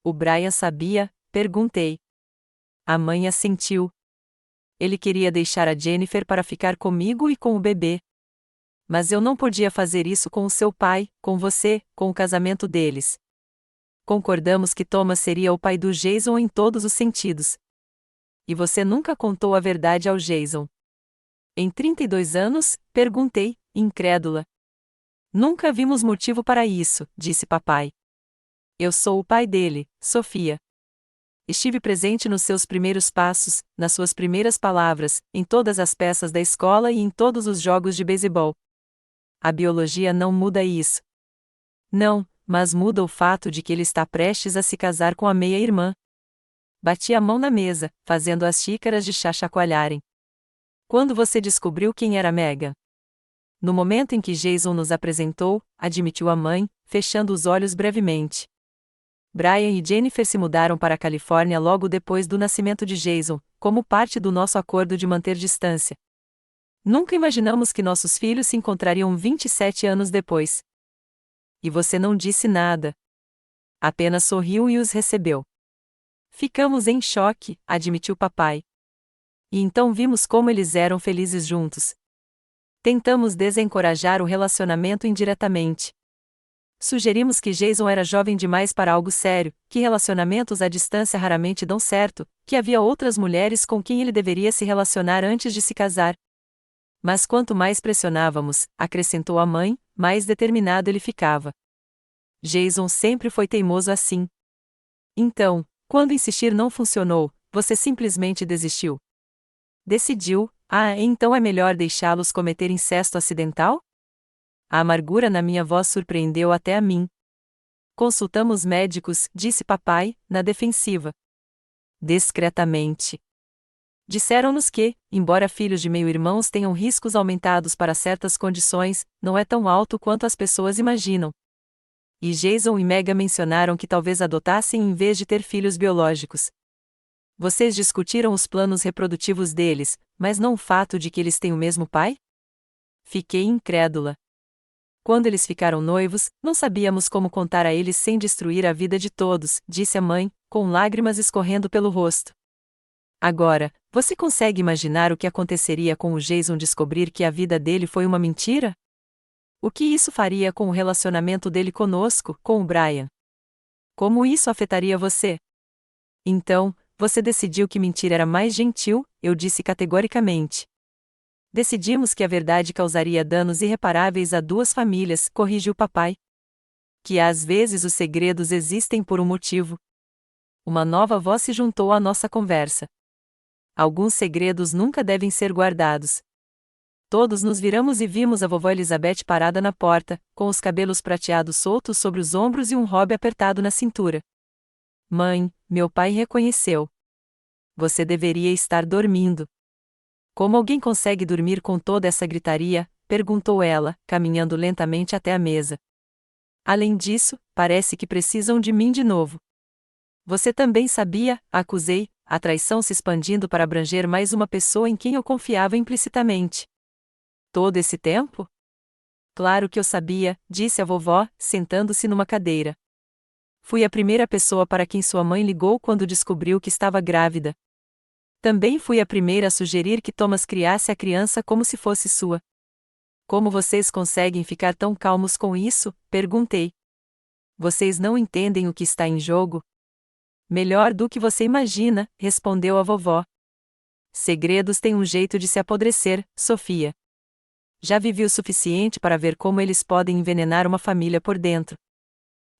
O Brian sabia? Perguntei. A mãe assentiu. Ele queria deixar a Jennifer para ficar comigo e com o bebê. Mas eu não podia fazer isso com o seu pai, com você, com o casamento deles. Concordamos que Thomas seria o pai do Jason em todos os sentidos. E você nunca contou a verdade ao Jason. Em 32 anos? Perguntei, incrédula. Nunca vimos motivo para isso, disse papai. Eu sou o pai dele, Sofia. Estive presente nos seus primeiros passos, nas suas primeiras palavras, em todas as peças da escola e em todos os jogos de beisebol. A biologia não muda isso. Não, mas muda o fato de que ele está prestes a se casar com a meia-irmã. Bati a mão na mesa, fazendo as xícaras de chá chacoalharem. Quando você descobriu quem era Megan? No momento em que Jason nos apresentou, admitiu a mãe, fechando os olhos brevemente. Brian e Jennifer se mudaram para a Califórnia logo depois do nascimento de Jason, como parte do nosso acordo de manter distância. Nunca imaginamos que nossos filhos se encontrariam 27 anos depois. E você não disse nada. Apenas sorriu e os recebeu. Ficamos em choque, admitiu papai. E então vimos como eles eram felizes juntos. Tentamos desencorajar o relacionamento indiretamente. Sugerimos que Jason era jovem demais para algo sério, que relacionamentos à distância raramente dão certo, que havia outras mulheres com quem ele deveria se relacionar antes de se casar. Mas quanto mais pressionávamos, acrescentou a mãe, mais determinado ele ficava. Jason sempre foi teimoso assim. Então, quando insistir não funcionou, você simplesmente desistiu. Decidiu, então é melhor deixá-los cometer incesto acidental? A amargura na minha voz surpreendeu até a mim. Consultamos médicos, disse papai, na defensiva. Discretamente. Disseram-nos que, embora filhos de meio-irmãos tenham riscos aumentados para certas condições, não é tão alto quanto as pessoas imaginam. E Jason e Megan mencionaram que talvez adotassem em vez de ter filhos biológicos. Vocês discutiram os planos reprodutivos deles, mas não o fato de que eles têm o mesmo pai? Fiquei incrédula. Quando eles ficaram noivos, não sabíamos como contar a eles sem destruir a vida de todos, disse a mãe, com lágrimas escorrendo pelo rosto. Agora, você consegue imaginar o que aconteceria com o Jason descobrir que a vida dele foi uma mentira? O que isso faria com o relacionamento dele conosco, com o Brian? Como isso afetaria você? Então, você decidiu que mentir era mais gentil, eu disse categoricamente. Decidimos que a verdade causaria danos irreparáveis a duas famílias, corrigiu papai. Que às vezes os segredos existem por um motivo. Uma nova voz se juntou à nossa conversa. Alguns segredos nunca devem ser guardados. Todos nos viramos e vimos a vovó Elizabeth parada na porta, com os cabelos prateados soltos sobre os ombros e um robe apertado na cintura. Mãe, meu pai reconheceu. Você deveria estar dormindo. Como alguém consegue dormir com toda essa gritaria? Perguntou ela, caminhando lentamente até a mesa. Além disso, parece que precisam de mim de novo. Você também sabia, acusei, a traição se expandindo para abranger mais uma pessoa em quem eu confiava implicitamente. Todo esse tempo? Claro que eu sabia, disse a vovó, sentando-se numa cadeira. Fui a primeira pessoa para quem sua mãe ligou quando descobriu que estava grávida. Também fui a primeira a sugerir que Thomas criasse a criança como se fosse sua. Como vocês conseguem ficar tão calmos com isso? Perguntei. Vocês não entendem o que está em jogo? Melhor do que você imagina, respondeu a vovó. Segredos têm um jeito de se apodrecer, Sofia. Já vivi o suficiente para ver como eles podem envenenar uma família por dentro.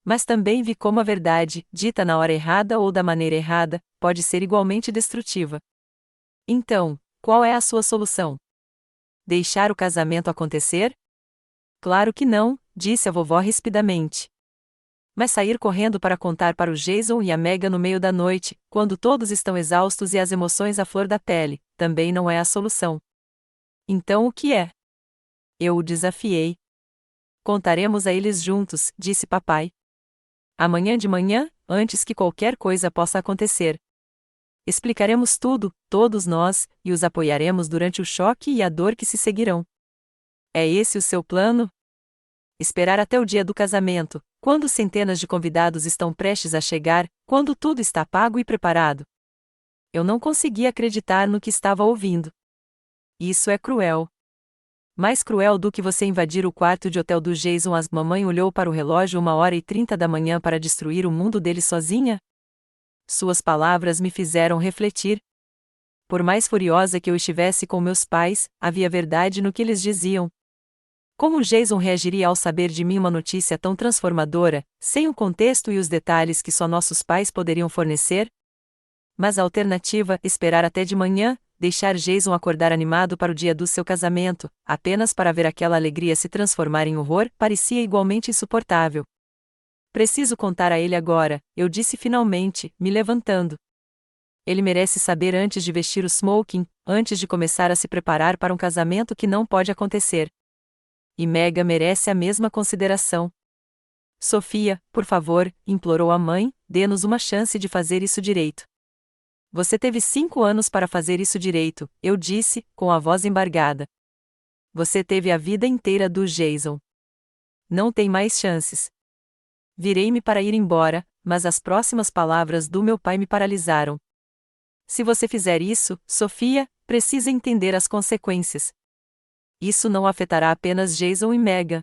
Mas também vi como a verdade, dita na hora errada ou da maneira errada, pode ser igualmente destrutiva. Então, qual é a sua solução? Deixar o casamento acontecer? Claro que não, disse a vovó rispidamente. Mas sair correndo para contar para o Jason e a Megan no meio da noite, quando todos estão exaustos e as emoções à flor da pele, também não é a solução. Então o que é? Eu o desafiei. Contaremos a eles juntos, disse papai. Amanhã de manhã, antes que qualquer coisa possa acontecer. Explicaremos tudo, todos nós, e os apoiaremos durante o choque e a dor que se seguirão. É esse o seu plano? Esperar até o dia do casamento, quando centenas de convidados estão prestes a chegar, quando tudo está pago e preparado. Eu não conseguia acreditar no que estava ouvindo. Isso é cruel. Mais cruel do que você invadir o quarto de hotel do Jason. A mamãe olhou para o relógio 1h30 da manhã para destruir o mundo dele sozinha? Suas palavras me fizeram refletir. Por mais furiosa que eu estivesse com meus pais, havia verdade no que eles diziam. Como Jason reagiria ao saber de mim uma notícia tão transformadora, sem o contexto e os detalhes que só nossos pais poderiam fornecer? Mas a alternativa, esperar até de manhã, deixar Jason acordar animado para o dia do seu casamento, apenas para ver aquela alegria se transformar em horror, parecia igualmente insuportável. Preciso contar a ele agora, eu disse finalmente, me levantando. Ele merece saber antes de vestir o smoking, antes de começar a se preparar para um casamento que não pode acontecer. E Megan merece a mesma consideração. Sofia, por favor, implorou a mãe, dê-nos uma chance de fazer isso direito. Você teve 5 anos para fazer isso direito, eu disse, com a voz embargada. Você teve a vida inteira do Jason. Não tem mais chances. Virei-me para ir embora, mas as próximas palavras do meu pai me paralisaram. Se você fizer isso, Sofia, precisa entender as consequências. Isso não afetará apenas Jason e Megan.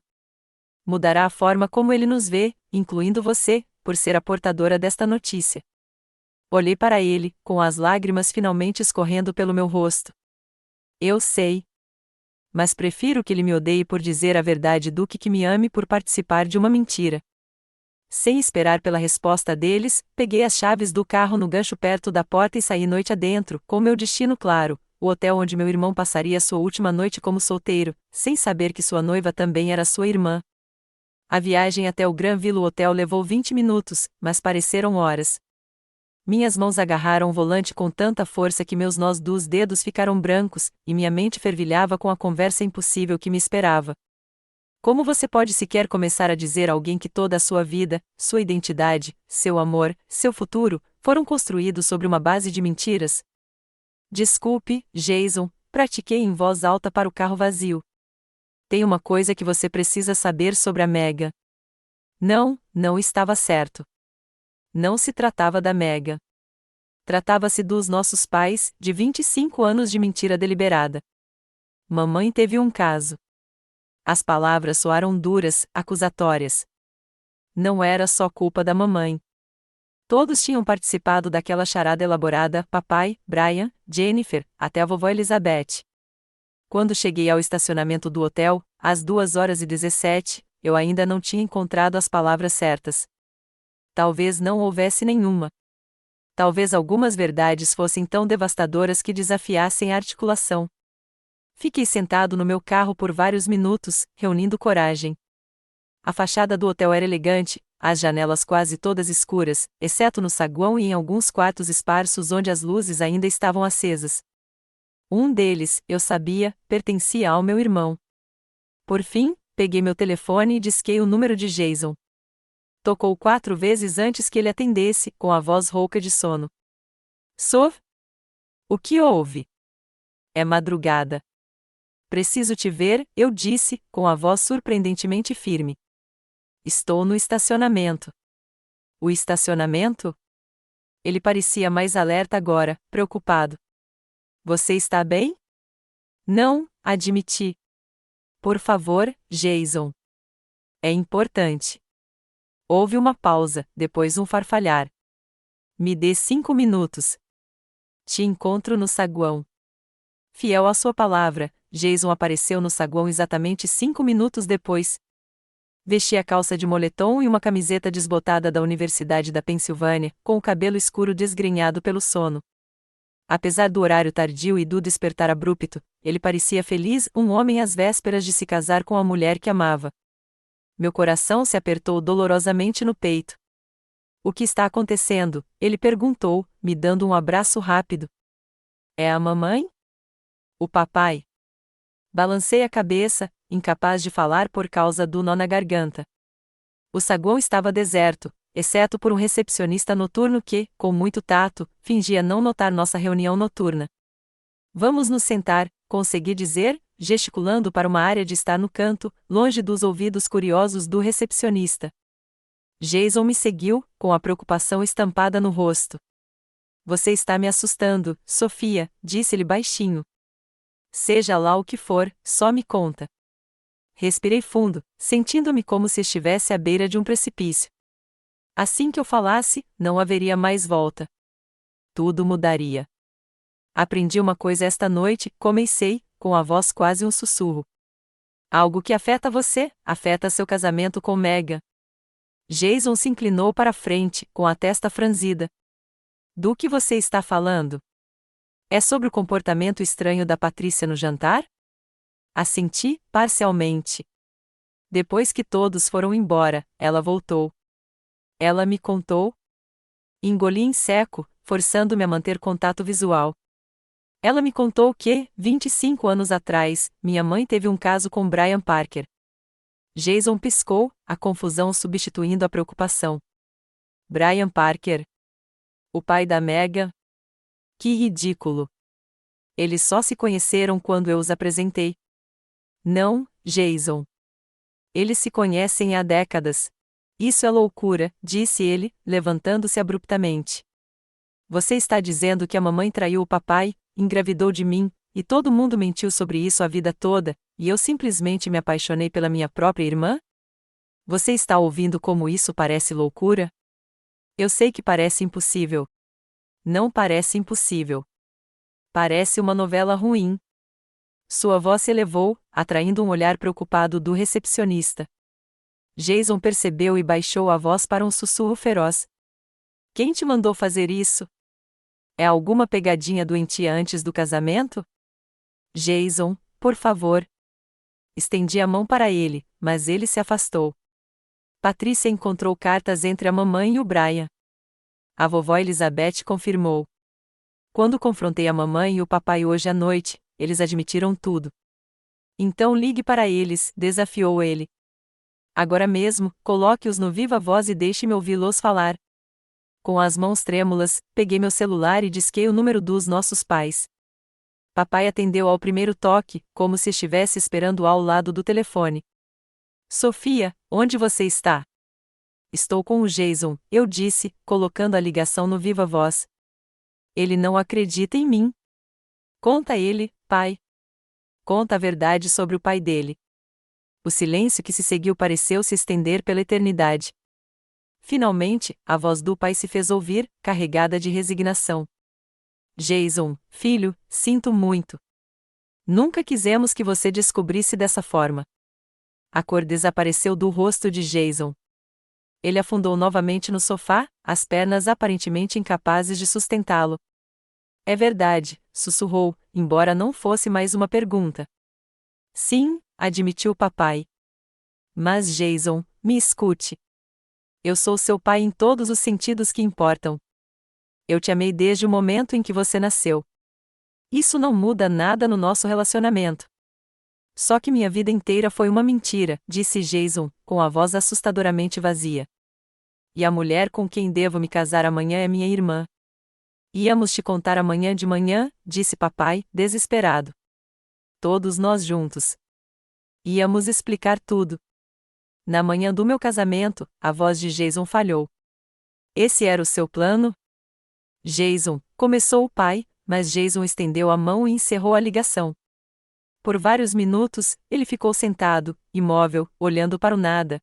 Mudará a forma como ele nos vê, incluindo você, por ser a portadora desta notícia. Olhei para ele, com as lágrimas finalmente escorrendo pelo meu rosto. Eu sei. Mas prefiro que ele me odeie por dizer a verdade do que me ame por participar de uma mentira. Sem esperar pela resposta deles, peguei as chaves do carro no gancho perto da porta e saí noite adentro, com meu destino claro, o hotel onde meu irmão passaria sua última noite como solteiro, sem saber que sua noiva também era sua irmã. A viagem até o Granville Hotel levou 20 minutos, mas pareceram horas. Minhas mãos agarraram o volante com tanta força que meus nós dos dedos ficaram brancos, e minha mente fervilhava com a conversa impossível que me esperava. Como você pode sequer começar a dizer a alguém que toda a sua vida, sua identidade, seu amor, seu futuro, foram construídos sobre uma base de mentiras? Desculpe, Jason, pratiquei em voz alta para o carro vazio. Tem uma coisa que você precisa saber sobre a Mega. Não estava certo. Não se tratava da Mega. Tratava-se dos nossos pais, de 25 anos de mentira deliberada. Mamãe teve um caso. As palavras soaram duras, acusatórias. Não era só culpa da mamãe. Todos tinham participado daquela charada elaborada, papai, Brian, Jennifer, até a vovó Elizabeth. Quando cheguei ao estacionamento do hotel, às 2h17, eu ainda não tinha encontrado as palavras certas. Talvez não houvesse nenhuma. Talvez algumas verdades fossem tão devastadoras que desafiassem a articulação. Fiquei sentado no meu carro por vários minutos, reunindo coragem. A fachada do hotel era elegante, as janelas quase todas escuras, exceto no saguão e em alguns quartos esparsos onde as luzes ainda estavam acesas. Um deles, eu sabia, pertencia ao meu irmão. Por fim, peguei meu telefone e disquei o número de Jason. Tocou 4 vezes antes que ele atendesse, com a voz rouca de sono. Sov? O que houve? É madrugada. Preciso te ver, eu disse, com a voz surpreendentemente firme. Estou no estacionamento. O estacionamento? Ele parecia mais alerta agora, preocupado. Você está bem? Não, admiti. Por favor, Jason. É importante. Houve uma pausa, depois um farfalhar. Me dê 5 minutos. Te encontro no saguão. Fiel à sua palavra, Jason apareceu no saguão exatamente 5 minutos depois. Vestia calça de moletom e uma camiseta desbotada da Universidade da Pensilvânia, com o cabelo escuro desgrenhado pelo sono. Apesar do horário tardio e do despertar abrupto, ele parecia feliz, um homem às vésperas de se casar com a mulher que amava. Meu coração se apertou dolorosamente no peito. O que está acontecendo? Ele perguntou, me dando um abraço rápido. É a mamãe? O papai? Balancei a cabeça, incapaz de falar por causa do nó na garganta. O saguão estava deserto, exceto por um recepcionista noturno que, com muito tato, fingia não notar nossa reunião noturna. Vamos nos sentar, consegui dizer, gesticulando para uma área de estar no canto, longe dos ouvidos curiosos do recepcionista. Jason me seguiu, com a preocupação estampada no rosto. Você está me assustando, Sofia, disse-lhe baixinho. Seja lá o que for, só me conta. Respirei fundo, sentindo-me como se estivesse à beira de um precipício. Assim que eu falasse, não haveria mais volta. Tudo mudaria. Aprendi uma coisa esta noite, comecei, com a voz quase um sussurro. Algo que afeta você, afeta seu casamento com Megan. Jason se inclinou para a frente, com a testa franzida. Do que você está falando? É sobre o comportamento estranho da Patrícia no jantar? Assenti, parcialmente. Depois que todos foram embora, ela voltou. Ela me contou. Engoli em seco, forçando-me a manter contato visual. Ela me contou que, 25 anos atrás, minha mãe teve um caso com Brian Parker. Jason piscou, a confusão substituindo a preocupação. Brian Parker? O pai da Megan? Que ridículo! Eles só se conheceram quando eu os apresentei. Não, Jason. Eles se conhecem há décadas. Isso é loucura, disse ele, levantando-se abruptamente. Você está dizendo que a mamãe traiu o papai, engravidou de mim, e todo mundo mentiu sobre isso a vida toda, e eu simplesmente me apaixonei pela minha própria irmã? Você está ouvindo como isso parece loucura? Eu sei que parece impossível. Não parece impossível. Parece uma novela ruim. Sua voz se elevou, atraindo um olhar preocupado do recepcionista. Jason percebeu e baixou a voz para um sussurro feroz. Quem te mandou fazer isso? É alguma pegadinha doentia antes do casamento? Jason, por favor. Estendi a mão para ele, mas ele se afastou. Patrícia encontrou cartas entre a mamãe e o Brian. A vovó Elizabeth confirmou. Quando confrontei a mamãe e o papai hoje à noite, eles admitiram tudo. Então ligue para eles, desafiou ele. Agora mesmo, coloque-os no viva voz e deixe-me ouvi-los falar. Com as mãos trêmulas, peguei meu celular e disquei o número dos nossos pais. Papai atendeu ao primeiro toque, como se estivesse esperando ao lado do telefone. Sofia, onde você está? Estou com o Jason, eu disse, colocando a ligação no viva voz. Ele não acredita em mim. Conta ele, pai. Conta a verdade sobre o pai dele. O silêncio que se seguiu pareceu se estender pela eternidade. Finalmente, a voz do pai se fez ouvir, carregada de resignação. Jason, filho, sinto muito. Nunca quisemos que você descobrisse dessa forma. A cor desapareceu do rosto de Jason. Ele afundou novamente no sofá, as pernas aparentemente incapazes de sustentá-lo. É verdade, sussurrou, embora não fosse mais uma pergunta. Sim, admitiu o papai. Mas Jason, me escute. Eu sou seu pai em todos os sentidos que importam. Eu te amei desde o momento em que você nasceu. Isso não muda nada no nosso relacionamento. Só que minha vida inteira foi uma mentira, disse Jason, com a voz assustadoramente vazia. E a mulher com quem devo me casar amanhã é minha irmã. Íamos te contar amanhã de manhã, disse papai, desesperado. Todos nós juntos. Íamos explicar tudo. Na manhã do meu casamento, a voz de Jason falhou. Esse era o seu plano? Jason, começou o pai, mas Jason estendeu a mão e encerrou a ligação. Por vários minutos, ele ficou sentado, imóvel, olhando para o nada.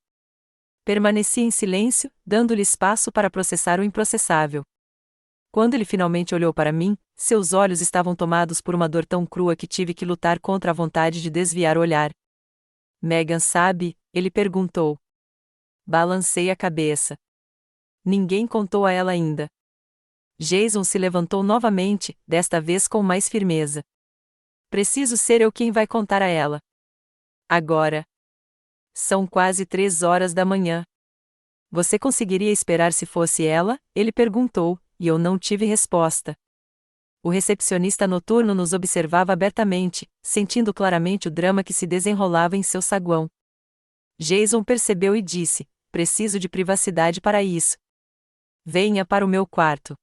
Permaneci em silêncio, dando-lhe espaço para processar o improcessável. Quando ele finalmente olhou para mim, seus olhos estavam tomados por uma dor tão crua que tive que lutar contra a vontade de desviar o olhar. Megan sabe? Ele perguntou. Balancei a cabeça. Ninguém contou a ela ainda. Jason se levantou novamente, desta vez com mais firmeza. Preciso ser eu quem vai contar a ela. Agora. São quase 3 horas da manhã. Você conseguiria esperar se fosse ela? Ele perguntou, e eu não tive resposta. O recepcionista noturno nos observava abertamente, sentindo claramente o drama que se desenrolava em seu saguão. Jason percebeu e disse: preciso de privacidade para isso. Venha para o meu quarto.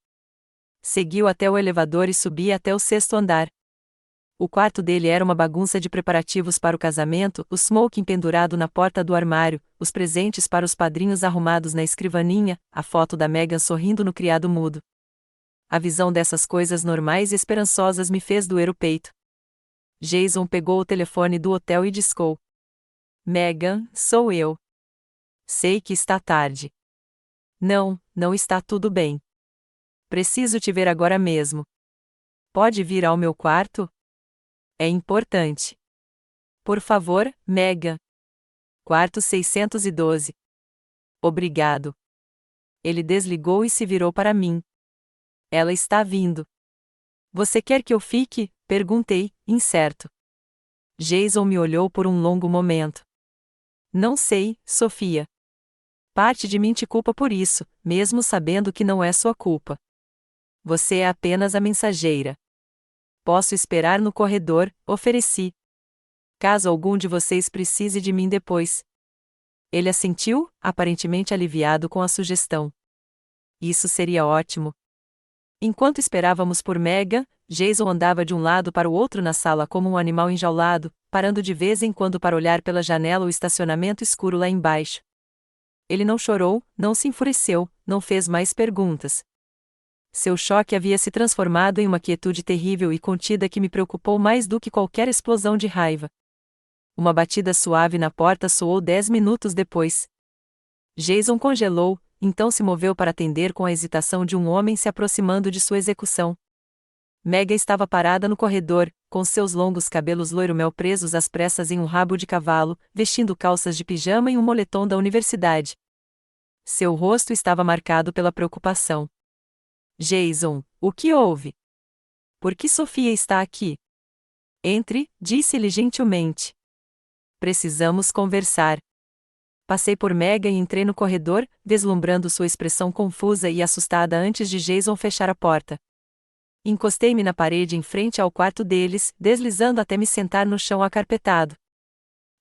Seguiu até o elevador e subia até o 6º andar. O quarto dele era uma bagunça de preparativos para o casamento, o smoking pendurado na porta do armário, os presentes para os padrinhos arrumados na escrivaninha, a foto da Megan sorrindo no criado mudo. A visão dessas coisas normais e esperançosas me fez doer o peito. Jason pegou o telefone do hotel e discou. Megan, sou eu. Sei que está tarde. Não, não está tudo bem. Preciso te ver agora mesmo. Pode vir ao meu quarto? É importante. Por favor, Megan. Quarto 612. Obrigado. Ele desligou e se virou para mim. Ela está vindo. Você quer que eu fique? Perguntei, incerto. Jason me olhou por um longo momento. Não sei, Sofia. Parte de mim te culpa por isso, mesmo sabendo que não é sua culpa. Você é apenas a mensageira. Posso esperar no corredor, ofereci. Caso algum de vocês precise de mim depois. Ele assentiu, aparentemente aliviado com a sugestão. Isso seria ótimo. Enquanto esperávamos por Megan, Jason andava de um lado para o outro na sala como um animal enjaulado, parando de vez em quando para olhar pela janela o estacionamento escuro lá embaixo. Ele não chorou, não se enfureceu, não fez mais perguntas. Seu choque havia se transformado em uma quietude terrível e contida que me preocupou mais do que qualquer explosão de raiva. Uma batida suave na porta soou 10 minutos depois. Jason congelou, então se moveu para atender com a hesitação de um homem se aproximando de sua execução. Megan estava parada no corredor, com seus longos cabelos loiro-mel presos às pressas em um rabo de cavalo, vestindo calças de pijama e um moletom da universidade. Seu rosto estava marcado pela preocupação. Jason, o que houve? Por que Sofia está aqui? Entre, disse-lhe gentilmente. Precisamos conversar. Passei por Megan e entrei no corredor, deslumbrando sua expressão confusa e assustada antes de Jason fechar a porta. Encostei-me na parede em frente ao quarto deles, deslizando até me sentar no chão acarpetado.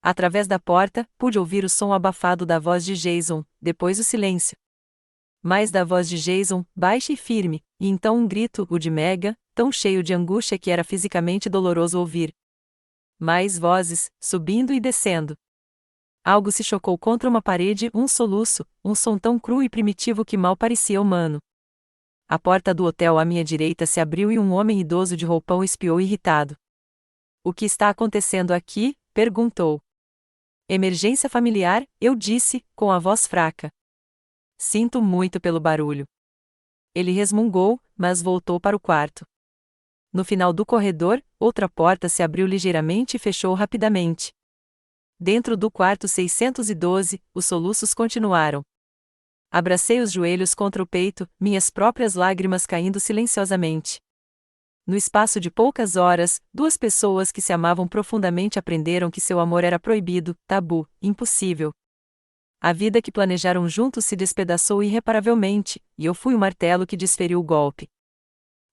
Através da porta, pude ouvir o som abafado da voz de Jason, depois o silêncio. Mais da voz de Jason, baixa e firme, e então um grito, o de Megan, tão cheio de angústia que era fisicamente doloroso ouvir. Mais vozes, subindo e descendo. Algo se chocou contra uma parede, um soluço, um som tão cru e primitivo que mal parecia humano. A porta do hotel à minha direita se abriu e um homem idoso de roupão espiou irritado. O que está acontecendo aqui? Perguntou. Emergência familiar, eu disse, com a voz fraca. Sinto muito pelo barulho. Ele resmungou, mas voltou para o quarto. No final do corredor, outra porta se abriu ligeiramente e fechou rapidamente. Dentro do quarto 612, os soluços continuaram. Abracei os joelhos contra o peito, minhas próprias lágrimas caindo silenciosamente. No espaço de poucas horas, duas pessoas que se amavam profundamente aprenderam que seu amor era proibido, tabu, impossível. A vida que planejaram juntos se despedaçou irreparavelmente, e eu fui o martelo que desferiu o golpe.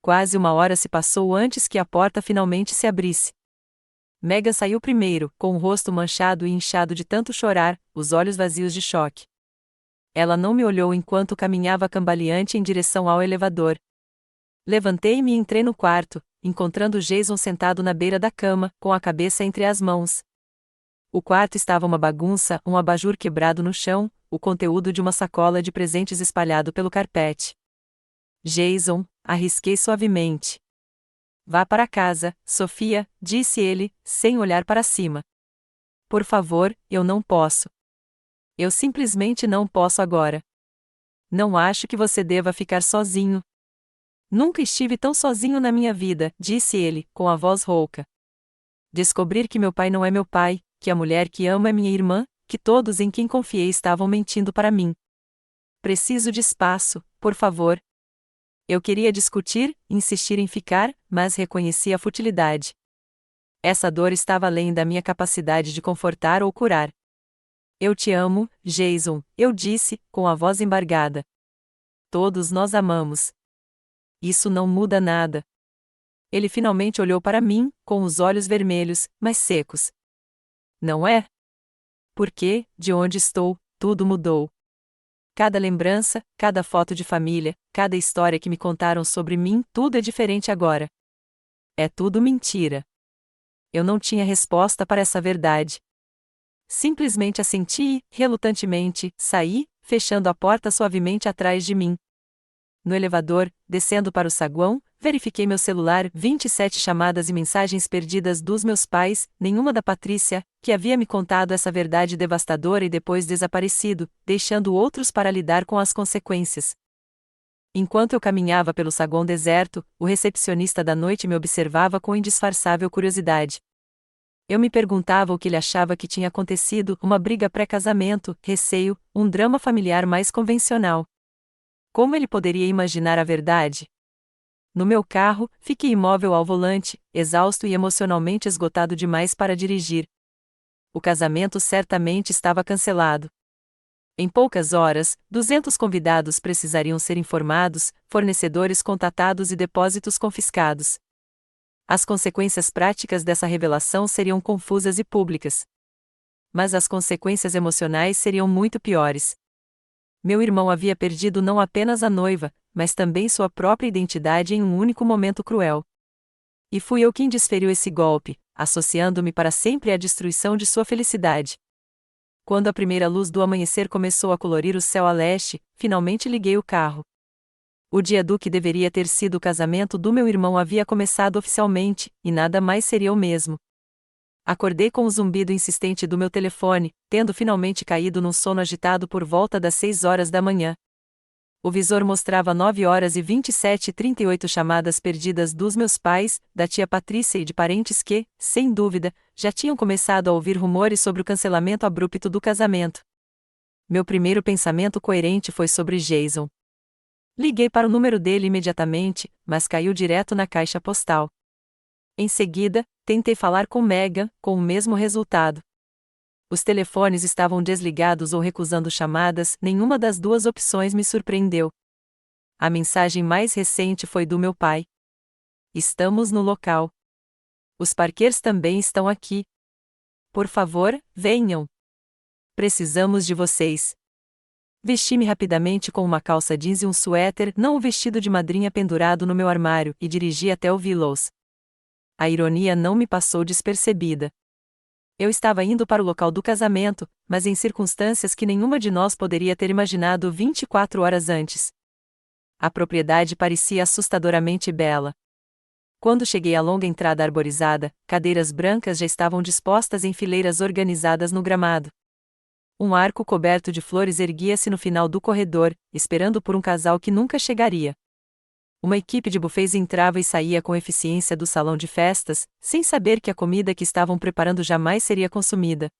Quase uma hora se passou antes que a porta finalmente se abrisse. Megan saiu primeiro, com o rosto manchado e inchado de tanto chorar, os olhos vazios de choque. Ela não me olhou enquanto caminhava cambaleante em direção ao elevador. Levantei-me e entrei no quarto, encontrando Jason sentado na beira da cama, com a cabeça entre as mãos. O quarto estava uma bagunça, um abajur quebrado no chão, o conteúdo de uma sacola de presentes espalhado pelo carpete. Jason, arrisquei suavemente. Vá para casa, Sofia, disse ele, sem olhar para cima. Por favor, eu não posso. Eu simplesmente não posso agora. Não acho que você deva ficar sozinho. Nunca estive tão sozinho na minha vida, disse ele, com a voz rouca. Descobrir que meu pai não é meu pai, que a mulher que amo é minha irmã, que todos em quem confiei estavam mentindo para mim. Preciso de espaço, por favor. Eu queria discutir, insistir em ficar, mas reconheci a futilidade. Essa dor estava além da minha capacidade de confortar ou curar. Eu te amo, Jason, eu disse, com a voz embargada. Todos nós amamos. Isso não muda nada. Ele finalmente olhou para mim, com os olhos vermelhos, mas secos. Não é? Porque, de onde estou, tudo mudou. Cada lembrança, cada foto de família, cada história que me contaram sobre mim, tudo é diferente agora. É tudo mentira. Eu não tinha resposta para essa verdade. Simplesmente assenti e, relutantemente, saí, fechando a porta suavemente atrás de mim. No elevador, descendo para o saguão, verifiquei meu celular, 27 chamadas e mensagens perdidas dos meus pais, nenhuma da Patrícia, que havia me contado essa verdade devastadora e depois desaparecido, deixando outros para lidar com as consequências. Enquanto eu caminhava pelo saguão deserto, o recepcionista da noite me observava com indisfarçável curiosidade. Eu me perguntava o que ele achava que tinha acontecido, uma briga pré-casamento, receio, um drama familiar mais convencional. Como ele poderia imaginar a verdade? No meu carro, fiquei imóvel ao volante, exausto e emocionalmente esgotado demais para dirigir. O casamento certamente estava cancelado. Em poucas horas, 200 convidados precisariam ser informados, fornecedores contatados e depósitos confiscados. As consequências práticas dessa revelação seriam confusas e públicas. Mas as consequências emocionais seriam muito piores. Meu irmão havia perdido não apenas a noiva, mas também sua própria identidade em um único momento cruel. E fui eu quem desferiu esse golpe, associando-me para sempre à destruição de sua felicidade. Quando a primeira luz do amanhecer começou a colorir o céu a leste, finalmente liguei o carro. O dia do que deveria ter sido o casamento do meu irmão havia começado oficialmente, e nada mais seria o mesmo. Acordei com o zumbido insistente do meu telefone, tendo finalmente caído num sono agitado por volta das 6 horas da manhã. O visor mostrava 9 horas e 27:38 chamadas perdidas dos meus pais, da tia Patrícia e de parentes que, sem dúvida, já tinham começado a ouvir rumores sobre o cancelamento abrupto do casamento. Meu primeiro pensamento coerente foi sobre Jason. Liguei para o número dele imediatamente, mas caiu direto na caixa postal. Em seguida, tentei falar com Megan, com o mesmo resultado. Os telefones estavam desligados ou recusando chamadas, nenhuma das duas opções me surpreendeu. A mensagem mais recente foi do meu pai. Estamos no local. Os parqueiros também estão aqui. Por favor, venham. Precisamos de vocês. Vesti-me rapidamente com uma calça jeans e um suéter, não o vestido de madrinha pendurado no meu armário, e dirigi até o Willows. A ironia não me passou despercebida. Eu estava indo para o local do casamento, mas em circunstâncias que nenhuma de nós poderia ter imaginado 24 horas antes. A propriedade parecia assustadoramente bela. Quando cheguei à longa entrada arborizada, cadeiras brancas já estavam dispostas em fileiras organizadas no gramado. Um arco coberto de flores erguia-se no final do corredor, esperando por um casal que nunca chegaria. Uma equipe de buffets entrava e saía com eficiência do salão de festas, sem saber que a comida que estavam preparando jamais seria consumida.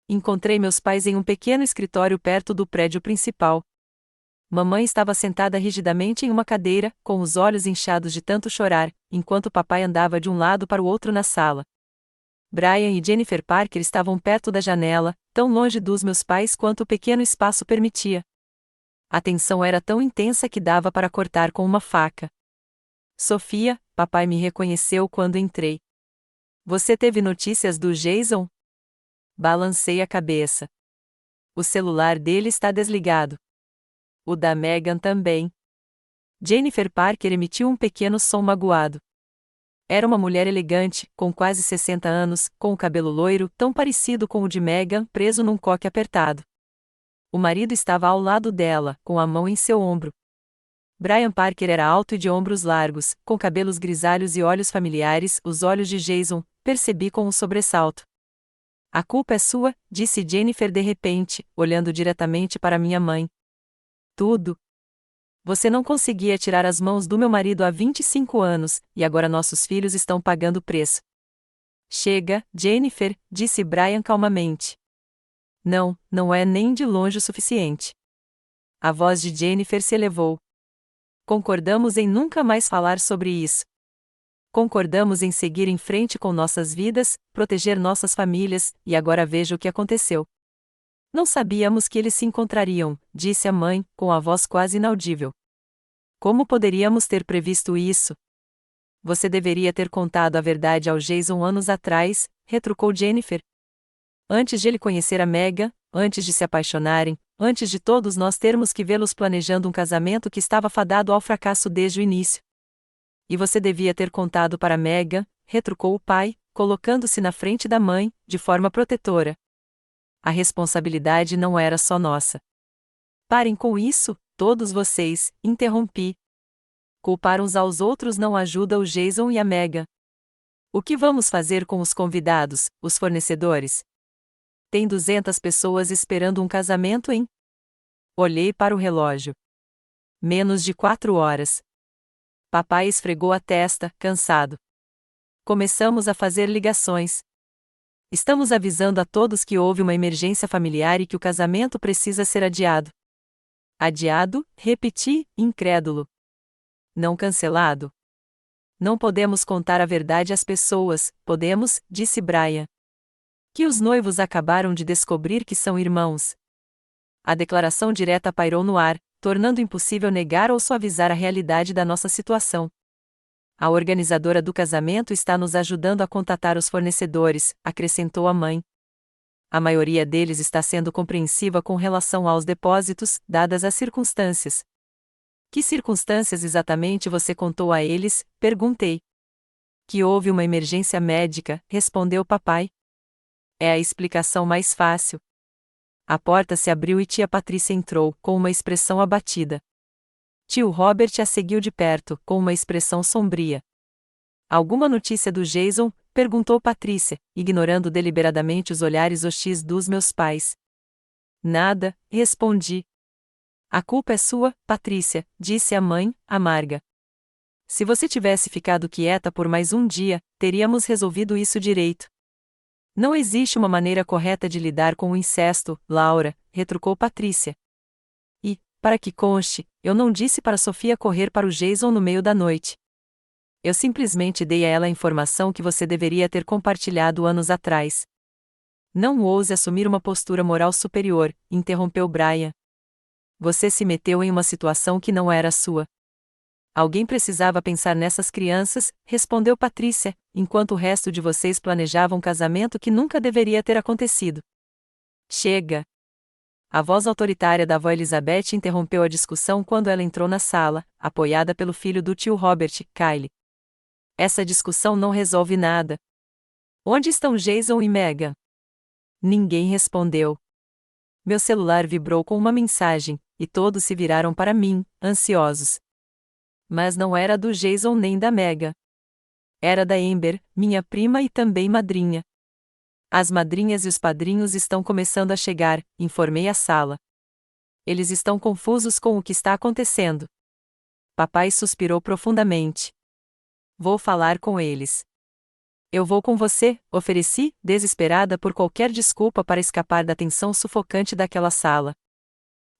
Encontrei meus pais em um pequeno escritório perto do prédio principal. Mamãe estava sentada rigidamente em uma cadeira, com os olhos inchados de tanto chorar, enquanto papai andava de um lado para o outro na sala. Brian e Jennifer Parker estavam perto da janela, tão longe dos meus pais quanto o pequeno espaço permitia. A tensão era tão intensa que dava para cortar com uma faca. Sofia, papai me reconheceu quando entrei. Você teve notícias do Jason? Balancei a cabeça. O celular dele está desligado. O da Megan também. Jennifer Parker emitiu um pequeno som magoado. Era uma mulher elegante, com quase 60 anos, com o cabelo loiro, tão parecido com o de Megan, preso num coque apertado. O marido estava ao lado dela, com a mão em seu ombro. Brian Parker era alto e de ombros largos, com cabelos grisalhos e olhos familiares, os olhos de Jason, percebi com um sobressalto. A culpa é sua, disse Jennifer de repente, olhando diretamente para minha mãe. Tudo. Você não conseguia tirar as mãos do meu marido há 25 anos, e agora nossos filhos estão pagando o preço. Chega, Jennifer, disse Brian calmamente. Não, não é nem de longe o suficiente. A voz de Jennifer se elevou. Concordamos em nunca mais falar sobre isso. Concordamos em seguir em frente com nossas vidas, proteger nossas famílias, e agora veja o que aconteceu. Não sabíamos que eles se encontrariam, disse a mãe, com a voz quase inaudível. Como poderíamos ter previsto isso? Você deveria ter contado a verdade ao Jason anos atrás, retrucou Jennifer. Antes de ele conhecer a Megan, antes de se apaixonarem, antes de todos nós termos que vê-los planejando um casamento que estava fadado ao fracasso desde o início. E você devia ter contado para Megan, retrucou o pai, colocando-se na frente da mãe, de forma protetora. A responsabilidade não era só nossa. Parem com isso, todos vocês, interrompi. Culpar uns aos outros não ajuda o Jason e a Megan. O que vamos fazer com os convidados, os fornecedores? Tem 200 pessoas esperando um casamento em... Olhei para o relógio. Menos de 4 horas. Papai esfregou a testa, cansado. Começamos a fazer ligações. Estamos avisando a todos que houve uma emergência familiar e que o casamento precisa ser adiado. Adiado? Repeti, incrédulo. Não cancelado? Não podemos contar a verdade às pessoas, podemos, disse Brian. Que os noivos acabaram de descobrir que são irmãos. A declaração direta pairou no ar, tornando impossível negar ou suavizar a realidade da nossa situação. A organizadora do casamento está nos ajudando a contatar os fornecedores, acrescentou a mãe. A maioria deles está sendo compreensiva com relação aos depósitos, dadas as circunstâncias. Que circunstâncias exatamente você contou a eles? Perguntei. Que houve uma emergência médica, respondeu papai. É a explicação mais fácil. A porta se abriu e tia Patrícia entrou, com uma expressão abatida. Tio Robert a seguiu de perto, com uma expressão sombria. Alguma notícia do Jason? Perguntou Patrícia, ignorando deliberadamente os olhares hostis dos meus pais. Nada, respondi. A culpa é sua, Patrícia, disse a mãe, amarga. Se você tivesse ficado quieta por mais um dia, teríamos resolvido isso direito. Não existe uma maneira correta de lidar com o incesto, Laura, retrucou Patrícia. E, para que conste, eu não disse para Sofia correr para o Jason no meio da noite. Eu simplesmente dei a ela a informação que você deveria ter compartilhado anos atrás. Não ouse assumir uma postura moral superior, interrompeu Brian. Você se meteu em uma situação que não era sua. Alguém precisava pensar nessas crianças, respondeu Patrícia, enquanto o resto de vocês planejava um casamento que nunca deveria ter acontecido. Chega! A voz autoritária da avó Elizabeth interrompeu a discussão quando ela entrou na sala, apoiada pelo filho do tio Robert, Kyle. Essa discussão não resolve nada. Onde estão Jason e Megan? Ninguém respondeu. Meu celular vibrou com uma mensagem, e todos se viraram para mim, ansiosos. Mas não era do Jason nem da Megan. Era da Amber, minha prima e também madrinha. As madrinhas e os padrinhos estão começando a chegar, informei a sala. Eles estão confusos com o que está acontecendo. Papai suspirou profundamente. Vou falar com eles. Eu vou com você, ofereci, desesperada por qualquer desculpa para escapar da tensão sufocante daquela sala.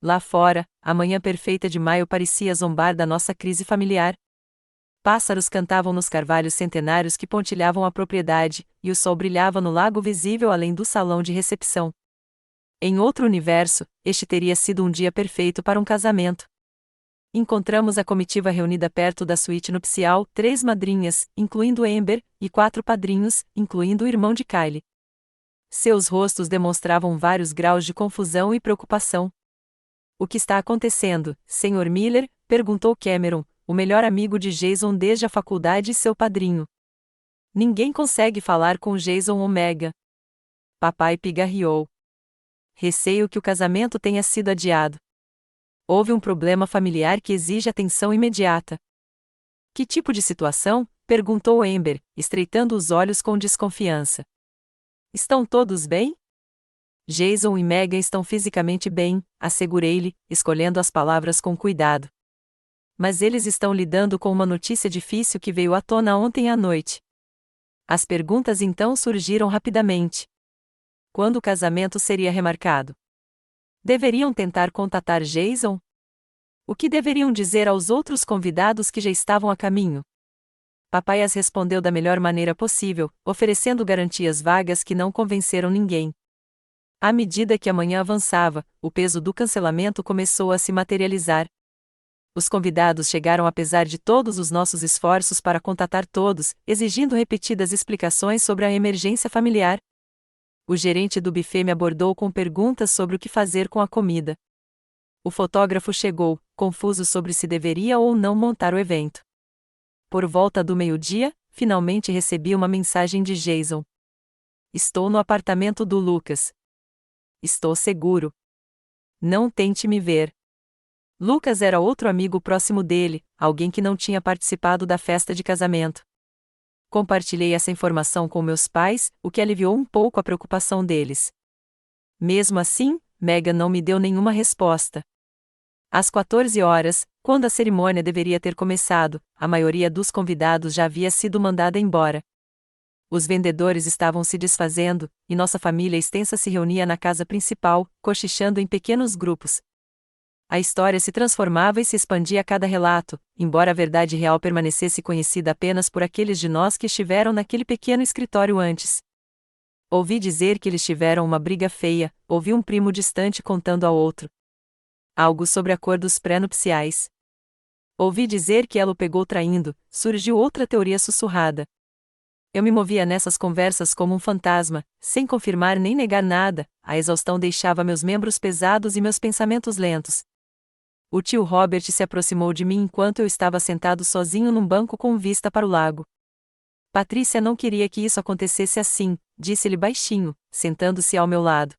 Lá fora, a manhã perfeita de maio parecia zombar da nossa crise familiar. Pássaros cantavam nos carvalhos centenários que pontilhavam a propriedade, e o sol brilhava no lago visível além do salão de recepção. Em outro universo, este teria sido um dia perfeito para um casamento. Encontramos a comitiva reunida perto da suíte nupcial, 3 madrinhas, incluindo Amber, e 4 padrinhos, incluindo o irmão de Kyle. Seus rostos demonstravam vários graus de confusão e preocupação. O que está acontecendo, Sr. Miller? Perguntou Cameron, o melhor amigo de Jason desde a faculdade e seu padrinho. Ninguém consegue falar com Jason ou Megan. Papai pigarreou. Receio que o casamento tenha sido adiado. Houve um problema familiar que exige atenção imediata. Que tipo de situação? Perguntou Amber, estreitando os olhos com desconfiança. Estão todos bem? Jason e Megan estão fisicamente bem, assegurei-lhe, escolhendo as palavras com cuidado. Mas eles estão lidando com uma notícia difícil que veio à tona ontem à noite. As perguntas então surgiram rapidamente. Quando o casamento seria remarcado? Deveriam tentar contatar Jason? O que deveriam dizer aos outros convidados que já estavam a caminho? Papai as respondeu da melhor maneira possível, oferecendo garantias vagas que não convenceram ninguém. À medida que a manhã avançava, o peso do cancelamento começou a se materializar. Os convidados chegaram apesar de todos os nossos esforços para contatar todos, exigindo repetidas explicações sobre a emergência familiar. O gerente do buffet me abordou com perguntas sobre o que fazer com a comida. O fotógrafo chegou, confuso sobre se deveria ou não montar o evento. Por volta do meio-dia, finalmente recebi uma mensagem de Jason. Estou no apartamento do Lucas. Estou seguro. Não tente me ver. Lucas era outro amigo próximo dele, alguém que não tinha participado da festa de casamento. Compartilhei essa informação com meus pais, o que aliviou um pouco a preocupação deles. Mesmo assim, Megan não me deu nenhuma resposta. Às 14 horas, quando a cerimônia deveria ter começado, a maioria dos convidados já havia sido mandada embora. Os vendedores estavam se desfazendo, e nossa família extensa se reunia na casa principal, cochichando em pequenos grupos. A história se transformava e se expandia a cada relato, embora a verdade real permanecesse conhecida apenas por aqueles de nós que estiveram naquele pequeno escritório antes. Ouvi dizer que eles tiveram uma briga feia, ouvi um primo distante contando ao outro algo sobre acordos pré-nupciais. Ouvi dizer que ela o pegou traindo, surgiu outra teoria sussurrada. Eu me movia nessas conversas como um fantasma, sem confirmar nem negar nada, a exaustão deixava meus membros pesados e meus pensamentos lentos. O tio Robert se aproximou de mim enquanto eu estava sentado sozinho num banco com vista para o lago. Patrícia não queria que isso acontecesse assim, disse-lhe baixinho, sentando-se ao meu lado.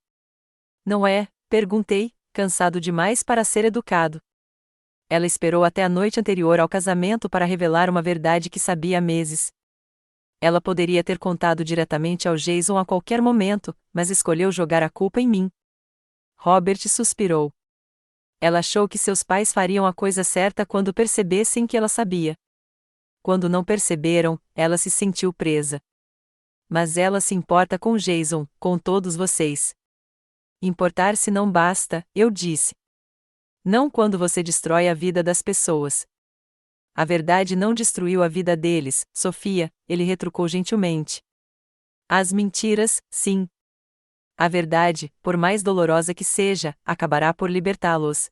Não é? Perguntei, cansado demais para ser educado. Ela esperou até a noite anterior ao casamento para revelar uma verdade que sabia há meses. Ela poderia ter contado diretamente ao Jason a qualquer momento, mas escolheu jogar a culpa em mim. Robert suspirou. Ela achou que seus pais fariam a coisa certa quando percebessem que ela sabia. Quando não perceberam, ela se sentiu presa. Mas ela se importa com Jason, com todos vocês. Importar-se não basta, eu disse. Não quando você destrói a vida das pessoas. A verdade não destruiu a vida deles, Sofia, ele retrucou gentilmente. As mentiras, sim. A verdade, por mais dolorosa que seja, acabará por libertá-los.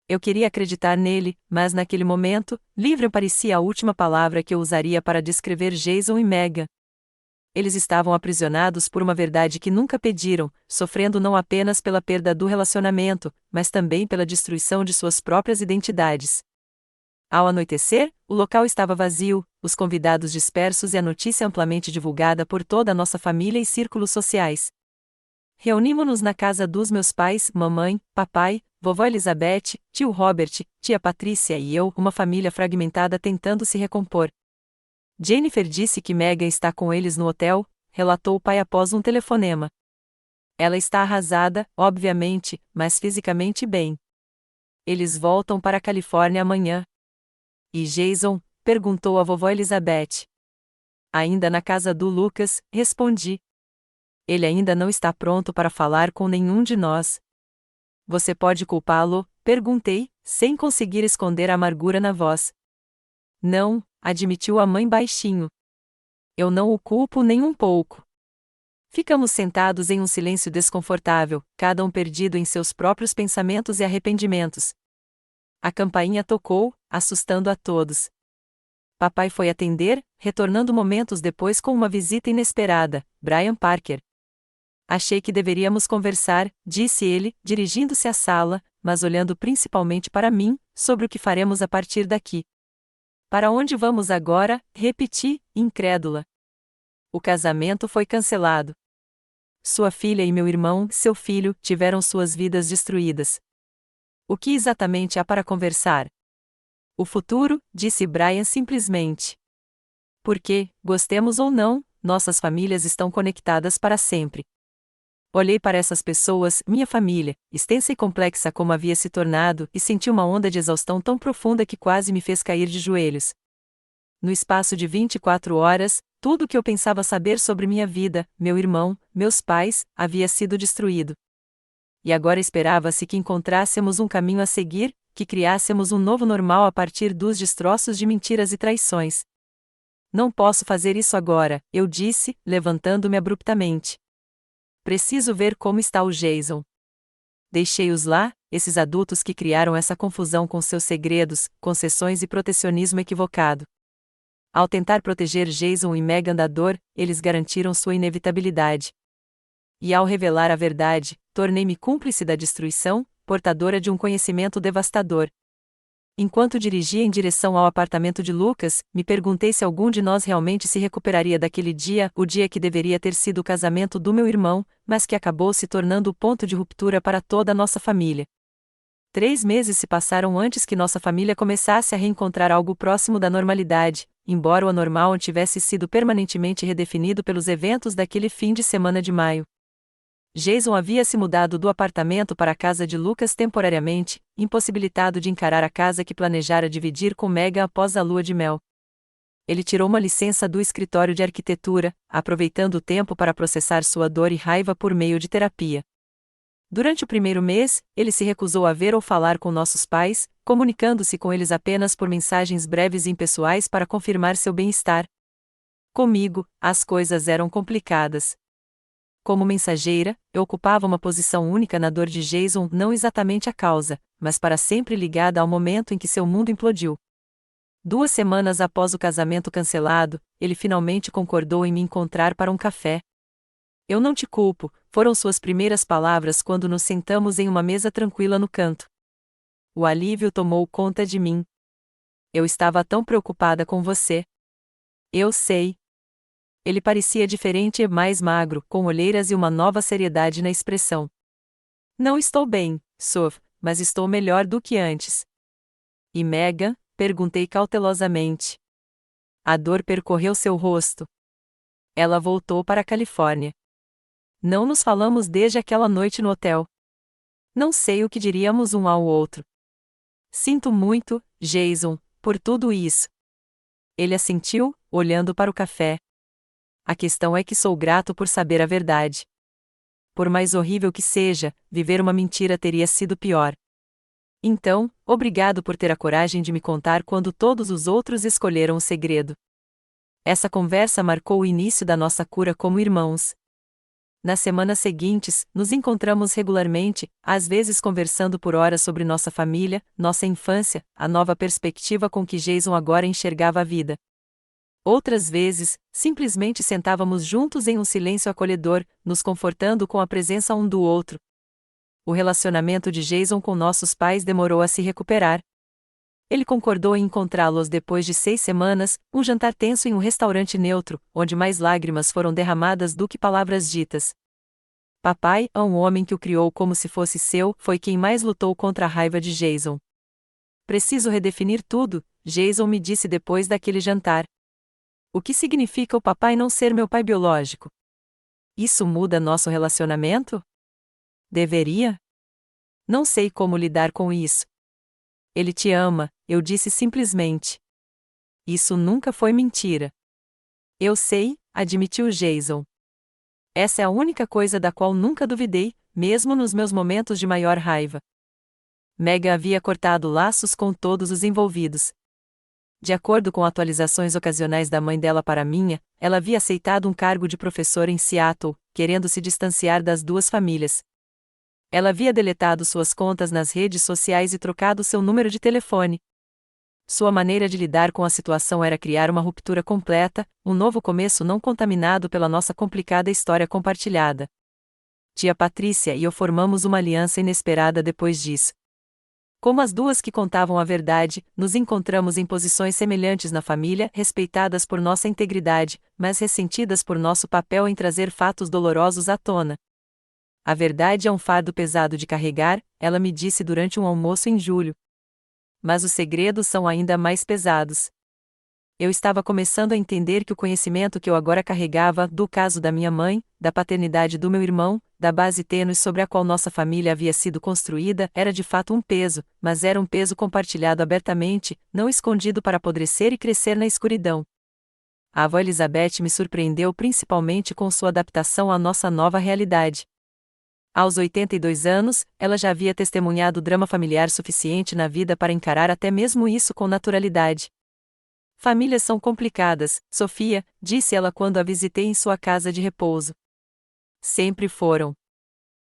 Eu queria acreditar nele, mas naquele momento, livre parecia a última palavra que eu usaria para descrever Jason e Megan. eles estavam aprisionados por uma verdade que nunca pediram, sofrendo não apenas pela perda do relacionamento, mas também pela destruição de suas próprias identidades. Ao anoitecer, o local estava vazio, os convidados dispersos e a notícia amplamente divulgada por toda a nossa família e círculos sociais. Reunimos-nos na casa dos meus pais, mamãe, papai, vovó Elizabeth, tio Robert, tia Patrícia e eu, uma família fragmentada tentando se recompor. Jennifer disse que Megan está com eles no hotel, relatou o pai após um telefonema. Ela está arrasada, obviamente, mas fisicamente bem. Eles voltam para a Califórnia amanhã. E Jason? Perguntou a vovó Elizabeth. Ainda na casa do Lucas, respondi. Ele ainda não está pronto para falar com nenhum de nós. Você pode culpá-lo? Perguntei, sem conseguir esconder a amargura na voz. Não, admitiu a mãe baixinho. Eu não o culpo nem um pouco. Ficamos sentados em um silêncio desconfortável, cada um perdido em seus próprios pensamentos e arrependimentos. A campainha tocou, assustando a todos. Papai foi atender, retornando momentos depois com uma visita inesperada, Brian Parker. Achei que deveríamos conversar, disse ele, dirigindo-se à sala, mas olhando principalmente para mim, sobre o que faremos a partir daqui. Para onde vamos agora? Repeti, incrédula. O casamento foi cancelado. Sua filha e meu irmão, seu filho, tiveram suas vidas destruídas. O que exatamente há para conversar? O futuro, disse Brian simplesmente. Porque, gostemos ou não, nossas famílias estão conectadas para sempre. Olhei para essas pessoas, minha família, extensa e complexa como havia se tornado, e senti uma onda de exaustão tão profunda que quase me fez cair de joelhos. No espaço de 24 horas, tudo o que eu pensava saber sobre minha vida, meu irmão, meus pais, havia sido destruído. E agora esperava-se que encontrássemos um caminho a seguir, que criássemos um novo normal a partir dos destroços de mentiras e traições. Não posso fazer isso agora, eu disse, levantando-me abruptamente. Preciso ver como está o Jason. Deixei-os lá, esses adultos que criaram essa confusão com seus segredos, concessões e protecionismo equivocado. Ao tentar proteger Jason e Megan da dor, eles garantiram sua inevitabilidade. E ao revelar a verdade, tornei-me cúmplice da destruição, portadora de um conhecimento devastador. Enquanto dirigia em direção ao apartamento de Lucas, me perguntei se algum de nós realmente se recuperaria daquele dia, o dia que deveria ter sido o casamento do meu irmão, mas que acabou se tornando o ponto de ruptura para toda a nossa família. 3 meses se passaram antes que nossa família começasse a reencontrar algo próximo da normalidade, embora o anormal tivesse sido permanentemente redefinido pelos eventos daquele fim de semana de maio. Jason havia se mudado do apartamento para a casa de Lucas temporariamente, impossibilitado de encarar a casa que planejara dividir com Megan após a lua de mel. Ele tirou uma licença do escritório de arquitetura, aproveitando o tempo para processar sua dor e raiva por meio de terapia. Durante o primeiro mês, ele se recusou a ver ou falar com nossos pais, comunicando-se com eles apenas por mensagens breves e impessoais para confirmar seu bem-estar. Comigo, as coisas eram complicadas. Como mensageira, eu ocupava uma posição única na dor de Jason, não exatamente a causa, mas para sempre ligada ao momento em que seu mundo implodiu. 2 semanas após o casamento cancelado, ele finalmente concordou em me encontrar para um café. Eu não te culpo, foram suas primeiras palavras quando nos sentamos em uma mesa tranquila no canto. O alívio tomou conta de mim. Eu estava tão preocupada com você. Eu sei. Ele parecia diferente e mais magro, com olheiras e uma nova seriedade na expressão. Não estou bem, Sof, mas estou melhor do que antes. E Megan? Perguntei cautelosamente. A dor percorreu seu rosto. Ela voltou para a Califórnia. Não nos falamos desde aquela noite no hotel. Não sei o que diríamos um ao outro. Sinto muito, Jason, por tudo isso. Ele assentiu, olhando para o café. A questão é que sou grato por saber a verdade. Por mais horrível que seja, viver uma mentira teria sido pior. Então, obrigado por ter a coragem de me contar quando todos os outros escolheram o segredo. Essa conversa marcou o início da nossa cura como irmãos. Nas semanas seguintes, nos encontramos regularmente, às vezes conversando por horas sobre nossa família, nossa infância, a nova perspectiva com que Jason agora enxergava a vida. Outras vezes, simplesmente sentávamos juntos em um silêncio acolhedor, nos confortando com a presença um do outro. O relacionamento de Jason com nossos pais demorou a se recuperar. Ele concordou em encontrá-los depois de 6 semanas, um jantar tenso em um restaurante neutro, onde mais lágrimas foram derramadas do que palavras ditas. Papai, um homem que o criou como se fosse seu, foi quem mais lutou contra a raiva de Jason. Preciso redefinir tudo, Jason me disse depois daquele jantar. O que significa o papai não ser meu pai biológico? Isso muda nosso relacionamento? Deveria? Não sei como lidar com isso. Ele te ama, eu disse simplesmente. Isso nunca foi mentira. Eu sei, admitiu Jason. Essa é a única coisa da qual nunca duvidei, mesmo nos meus momentos de maior raiva. Megan havia cortado laços com todos os envolvidos. De acordo com atualizações ocasionais da mãe dela para a minha, ela havia aceitado um cargo de professora em Seattle, querendo se distanciar das duas famílias. Ela havia deletado suas contas nas redes sociais e trocado seu número de telefone. Sua maneira de lidar com a situação era criar uma ruptura completa, um novo começo não contaminado pela nossa complicada história compartilhada. Tia Patrícia e eu formamos uma aliança inesperada depois disso. Como as duas que contavam a verdade, nos encontramos em posições semelhantes na família, respeitadas por nossa integridade, mas ressentidas por nosso papel em trazer fatos dolorosos à tona. A verdade é um fardo pesado de carregar, ela me disse durante um almoço em julho. Mas os segredos são ainda mais pesados. Eu estava começando a entender que o conhecimento que eu agora carregava, do caso da minha mãe, da paternidade do meu irmão, da base tênue sobre a qual nossa família havia sido construída, era de fato um peso, mas era um peso compartilhado abertamente, não escondido para apodrecer e crescer na escuridão. A avó Elizabeth me surpreendeu principalmente com sua adaptação à nossa nova realidade. Aos 82 anos, ela já havia testemunhado drama familiar suficiente na vida para encarar até mesmo isso com naturalidade. Famílias são complicadas, Sofia, disse ela quando a visitei em sua casa de repouso. Sempre foram.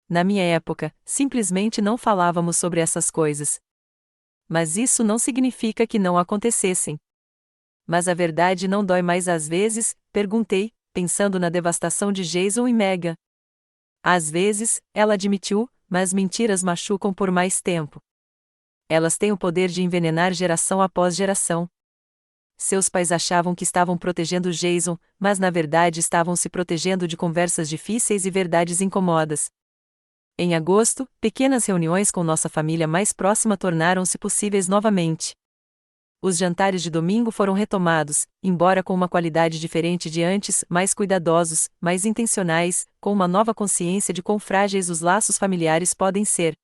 Na minha época, simplesmente não falávamos sobre essas coisas. Mas isso não significa que não acontecessem. Mas a verdade não dói mais às vezes? Perguntei, pensando na devastação de Jason e Megan. Às vezes, ela admitiu, mas mentiras machucam por mais tempo. Elas têm o poder de envenenar geração após geração. Seus pais achavam que estavam protegendo Jason, mas na verdade estavam se protegendo de conversas difíceis e verdades incomodas. Em agosto, pequenas reuniões com nossa família mais próxima tornaram-se possíveis novamente. Os jantares de domingo foram retomados, embora com uma qualidade diferente de antes, mais cuidadosos, mais intencionais, com uma nova consciência de quão frágeis os laços familiares podem ser.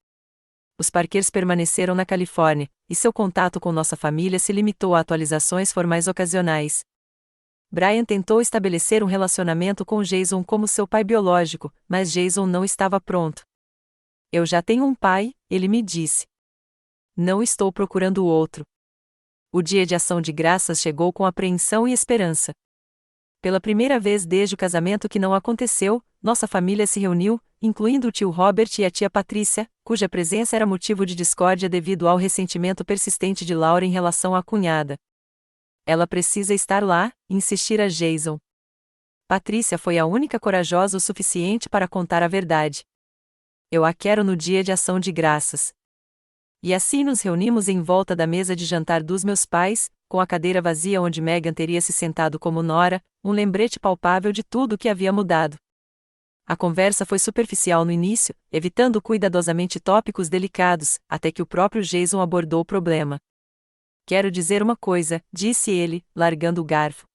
Os Parkers permaneceram na Califórnia, e seu contato com nossa família se limitou a atualizações formais ocasionais. Brian tentou estabelecer um relacionamento com Jason como seu pai biológico, mas Jason não estava pronto. Eu já tenho um pai, ele me disse. Não estou procurando outro. O dia de ação de graças chegou com apreensão e esperança. Pela primeira vez desde o casamento que não aconteceu, nossa família se reuniu, incluindo o tio Robert e a tia Patrícia, cuja presença era motivo de discórdia devido ao ressentimento persistente de Laura em relação à cunhada. Ela precisa estar lá, insistira Jason. Patrícia foi a única corajosa o suficiente para contar a verdade. Eu a quero no dia de ação de graças. E assim nos reunimos em volta da mesa de jantar dos meus pais, com a cadeira vazia onde Megan teria se sentado como nora, um lembrete palpável de tudo o que havia mudado. A conversa foi superficial no início, evitando cuidadosamente tópicos delicados, até que o próprio Jason abordou o problema. Quero dizer uma coisa, disse ele, largando o garfo.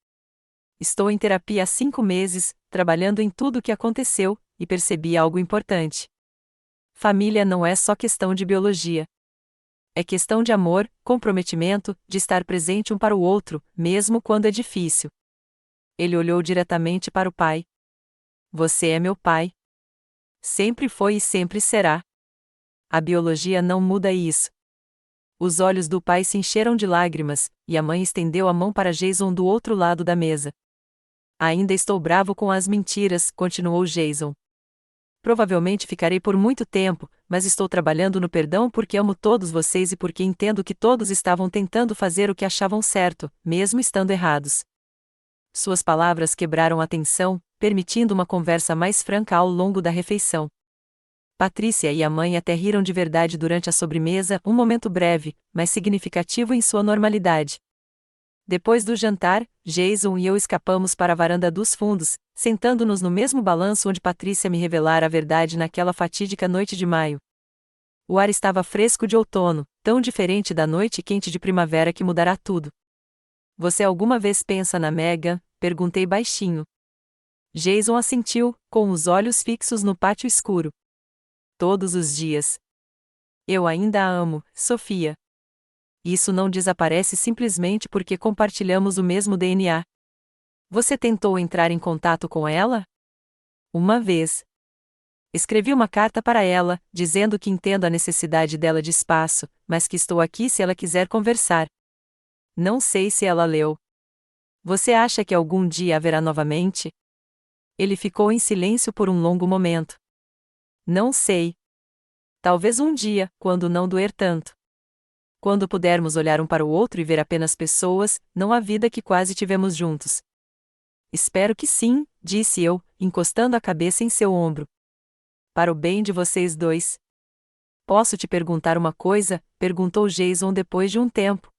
Estou em terapia há 5 meses, trabalhando em tudo o que aconteceu, e percebi algo importante. Família não é só questão de biologia. É questão de amor, comprometimento, de estar presente um para o outro, mesmo quando é difícil. Ele olhou diretamente para o pai. Você é meu pai. Sempre foi e sempre será. A biologia não muda isso. Os olhos do pai se encheram de lágrimas, e a mãe estendeu a mão para Jason do outro lado da mesa. Ainda estou bravo com as mentiras, continuou Jason. Provavelmente ficarei por muito tempo, mas estou trabalhando no perdão porque amo todos vocês e porque entendo que todos estavam tentando fazer o que achavam certo, mesmo estando errados. Suas palavras quebraram a tensão, permitindo uma conversa mais franca ao longo da refeição. Patrícia e a mãe até riram de verdade durante a sobremesa, um momento breve, mas significativo em sua normalidade. Depois do jantar, Jason e eu escapamos para a varanda dos fundos, sentando-nos no mesmo balanço onde Patrícia me revelara a verdade naquela fatídica noite de maio. O ar estava fresco de outono, tão diferente da noite quente de primavera que mudará tudo. Você alguma vez pensa na Megan? Perguntei baixinho. Jason assentiu, com os olhos fixos no pátio escuro. Todos os dias. Eu ainda a amo, Sofia. Isso não desaparece simplesmente porque compartilhamos o mesmo DNA. Você tentou entrar em contato com ela? Uma vez. Escrevi uma carta para ela, dizendo que entendo a necessidade dela de espaço, mas que estou aqui se ela quiser conversar. Não sei se ela leu. Você acha que algum dia haverá novamente? Ele ficou em silêncio por um longo momento. Não sei. Talvez um dia, quando não doer tanto. Quando pudermos olhar um para o outro e ver apenas pessoas, não a vida que quase tivemos juntos. Espero que sim, disse eu, encostando a cabeça em seu ombro. Para o bem de vocês dois. Posso te perguntar uma coisa? Perguntou Jason depois de um tempo.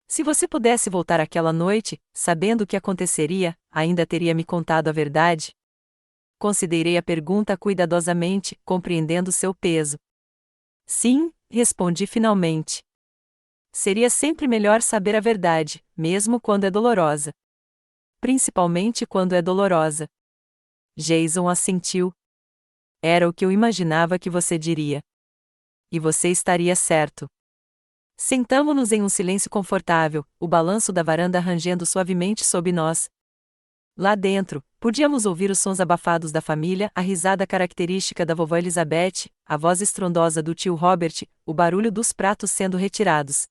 Se você pudesse voltar àquela noite, sabendo o que aconteceria, ainda teria me contado a verdade? Considerei a pergunta cuidadosamente, compreendendo seu peso. Sim, respondi finalmente. Seria sempre melhor saber a verdade, mesmo quando é dolorosa. Principalmente quando é dolorosa. Jason assentiu. Era o que eu imaginava que você diria. E você estaria certo. Sentamo-nos em um silêncio confortável, o balanço da varanda rangendo suavemente sob nós. Lá dentro, podíamos ouvir os sons abafados da família, a risada característica da vovó Elizabeth, a voz estrondosa do tio Robert, o barulho dos pratos sendo retirados.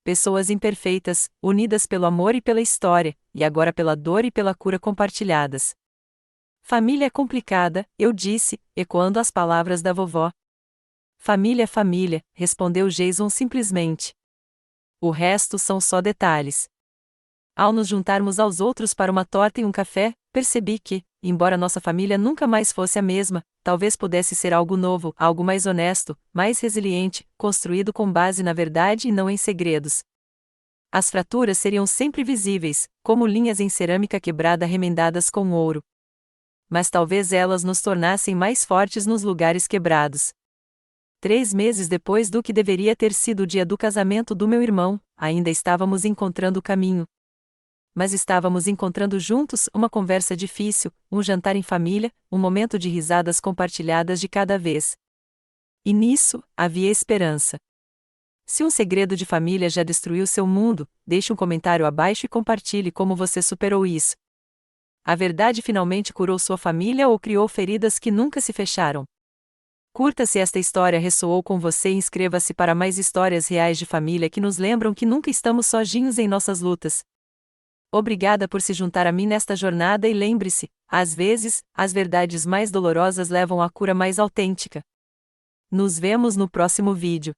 Pessoas imperfeitas, unidas pelo amor e pela história, e agora pela dor e pela cura compartilhadas. Família é complicada, eu disse, ecoando as palavras da vovó. Família é família, respondeu Jason simplesmente. O resto são só detalhes. Ao nos juntarmos aos outros para uma torta e um café, percebi que, embora nossa família nunca mais fosse a mesma, talvez pudesse ser algo novo, algo mais honesto, mais resiliente, construído com base na verdade e não em segredos. As fraturas seriam sempre visíveis, como linhas em cerâmica quebrada remendadas com ouro. Mas talvez elas nos tornassem mais fortes nos lugares quebrados. 3 meses depois do que deveria ter sido o dia do casamento do meu irmão, ainda estávamos encontrando o caminho. Mas estávamos encontrando juntos uma conversa difícil, um jantar em família, um momento de risadas compartilhadas de cada vez. E nisso, havia esperança. Se um segredo de família já destruiu seu mundo, deixe um comentário abaixo e compartilhe como você superou isso. A verdade finalmente curou sua família ou criou feridas que nunca se fecharam? Curta se esta história ressoou com você e inscreva-se para mais histórias reais de família que nos lembram que nunca estamos sozinhos em nossas lutas. Obrigada por se juntar a mim nesta jornada e lembre-se, às vezes, as verdades mais dolorosas levam à cura mais autêntica. Nos vemos no próximo vídeo.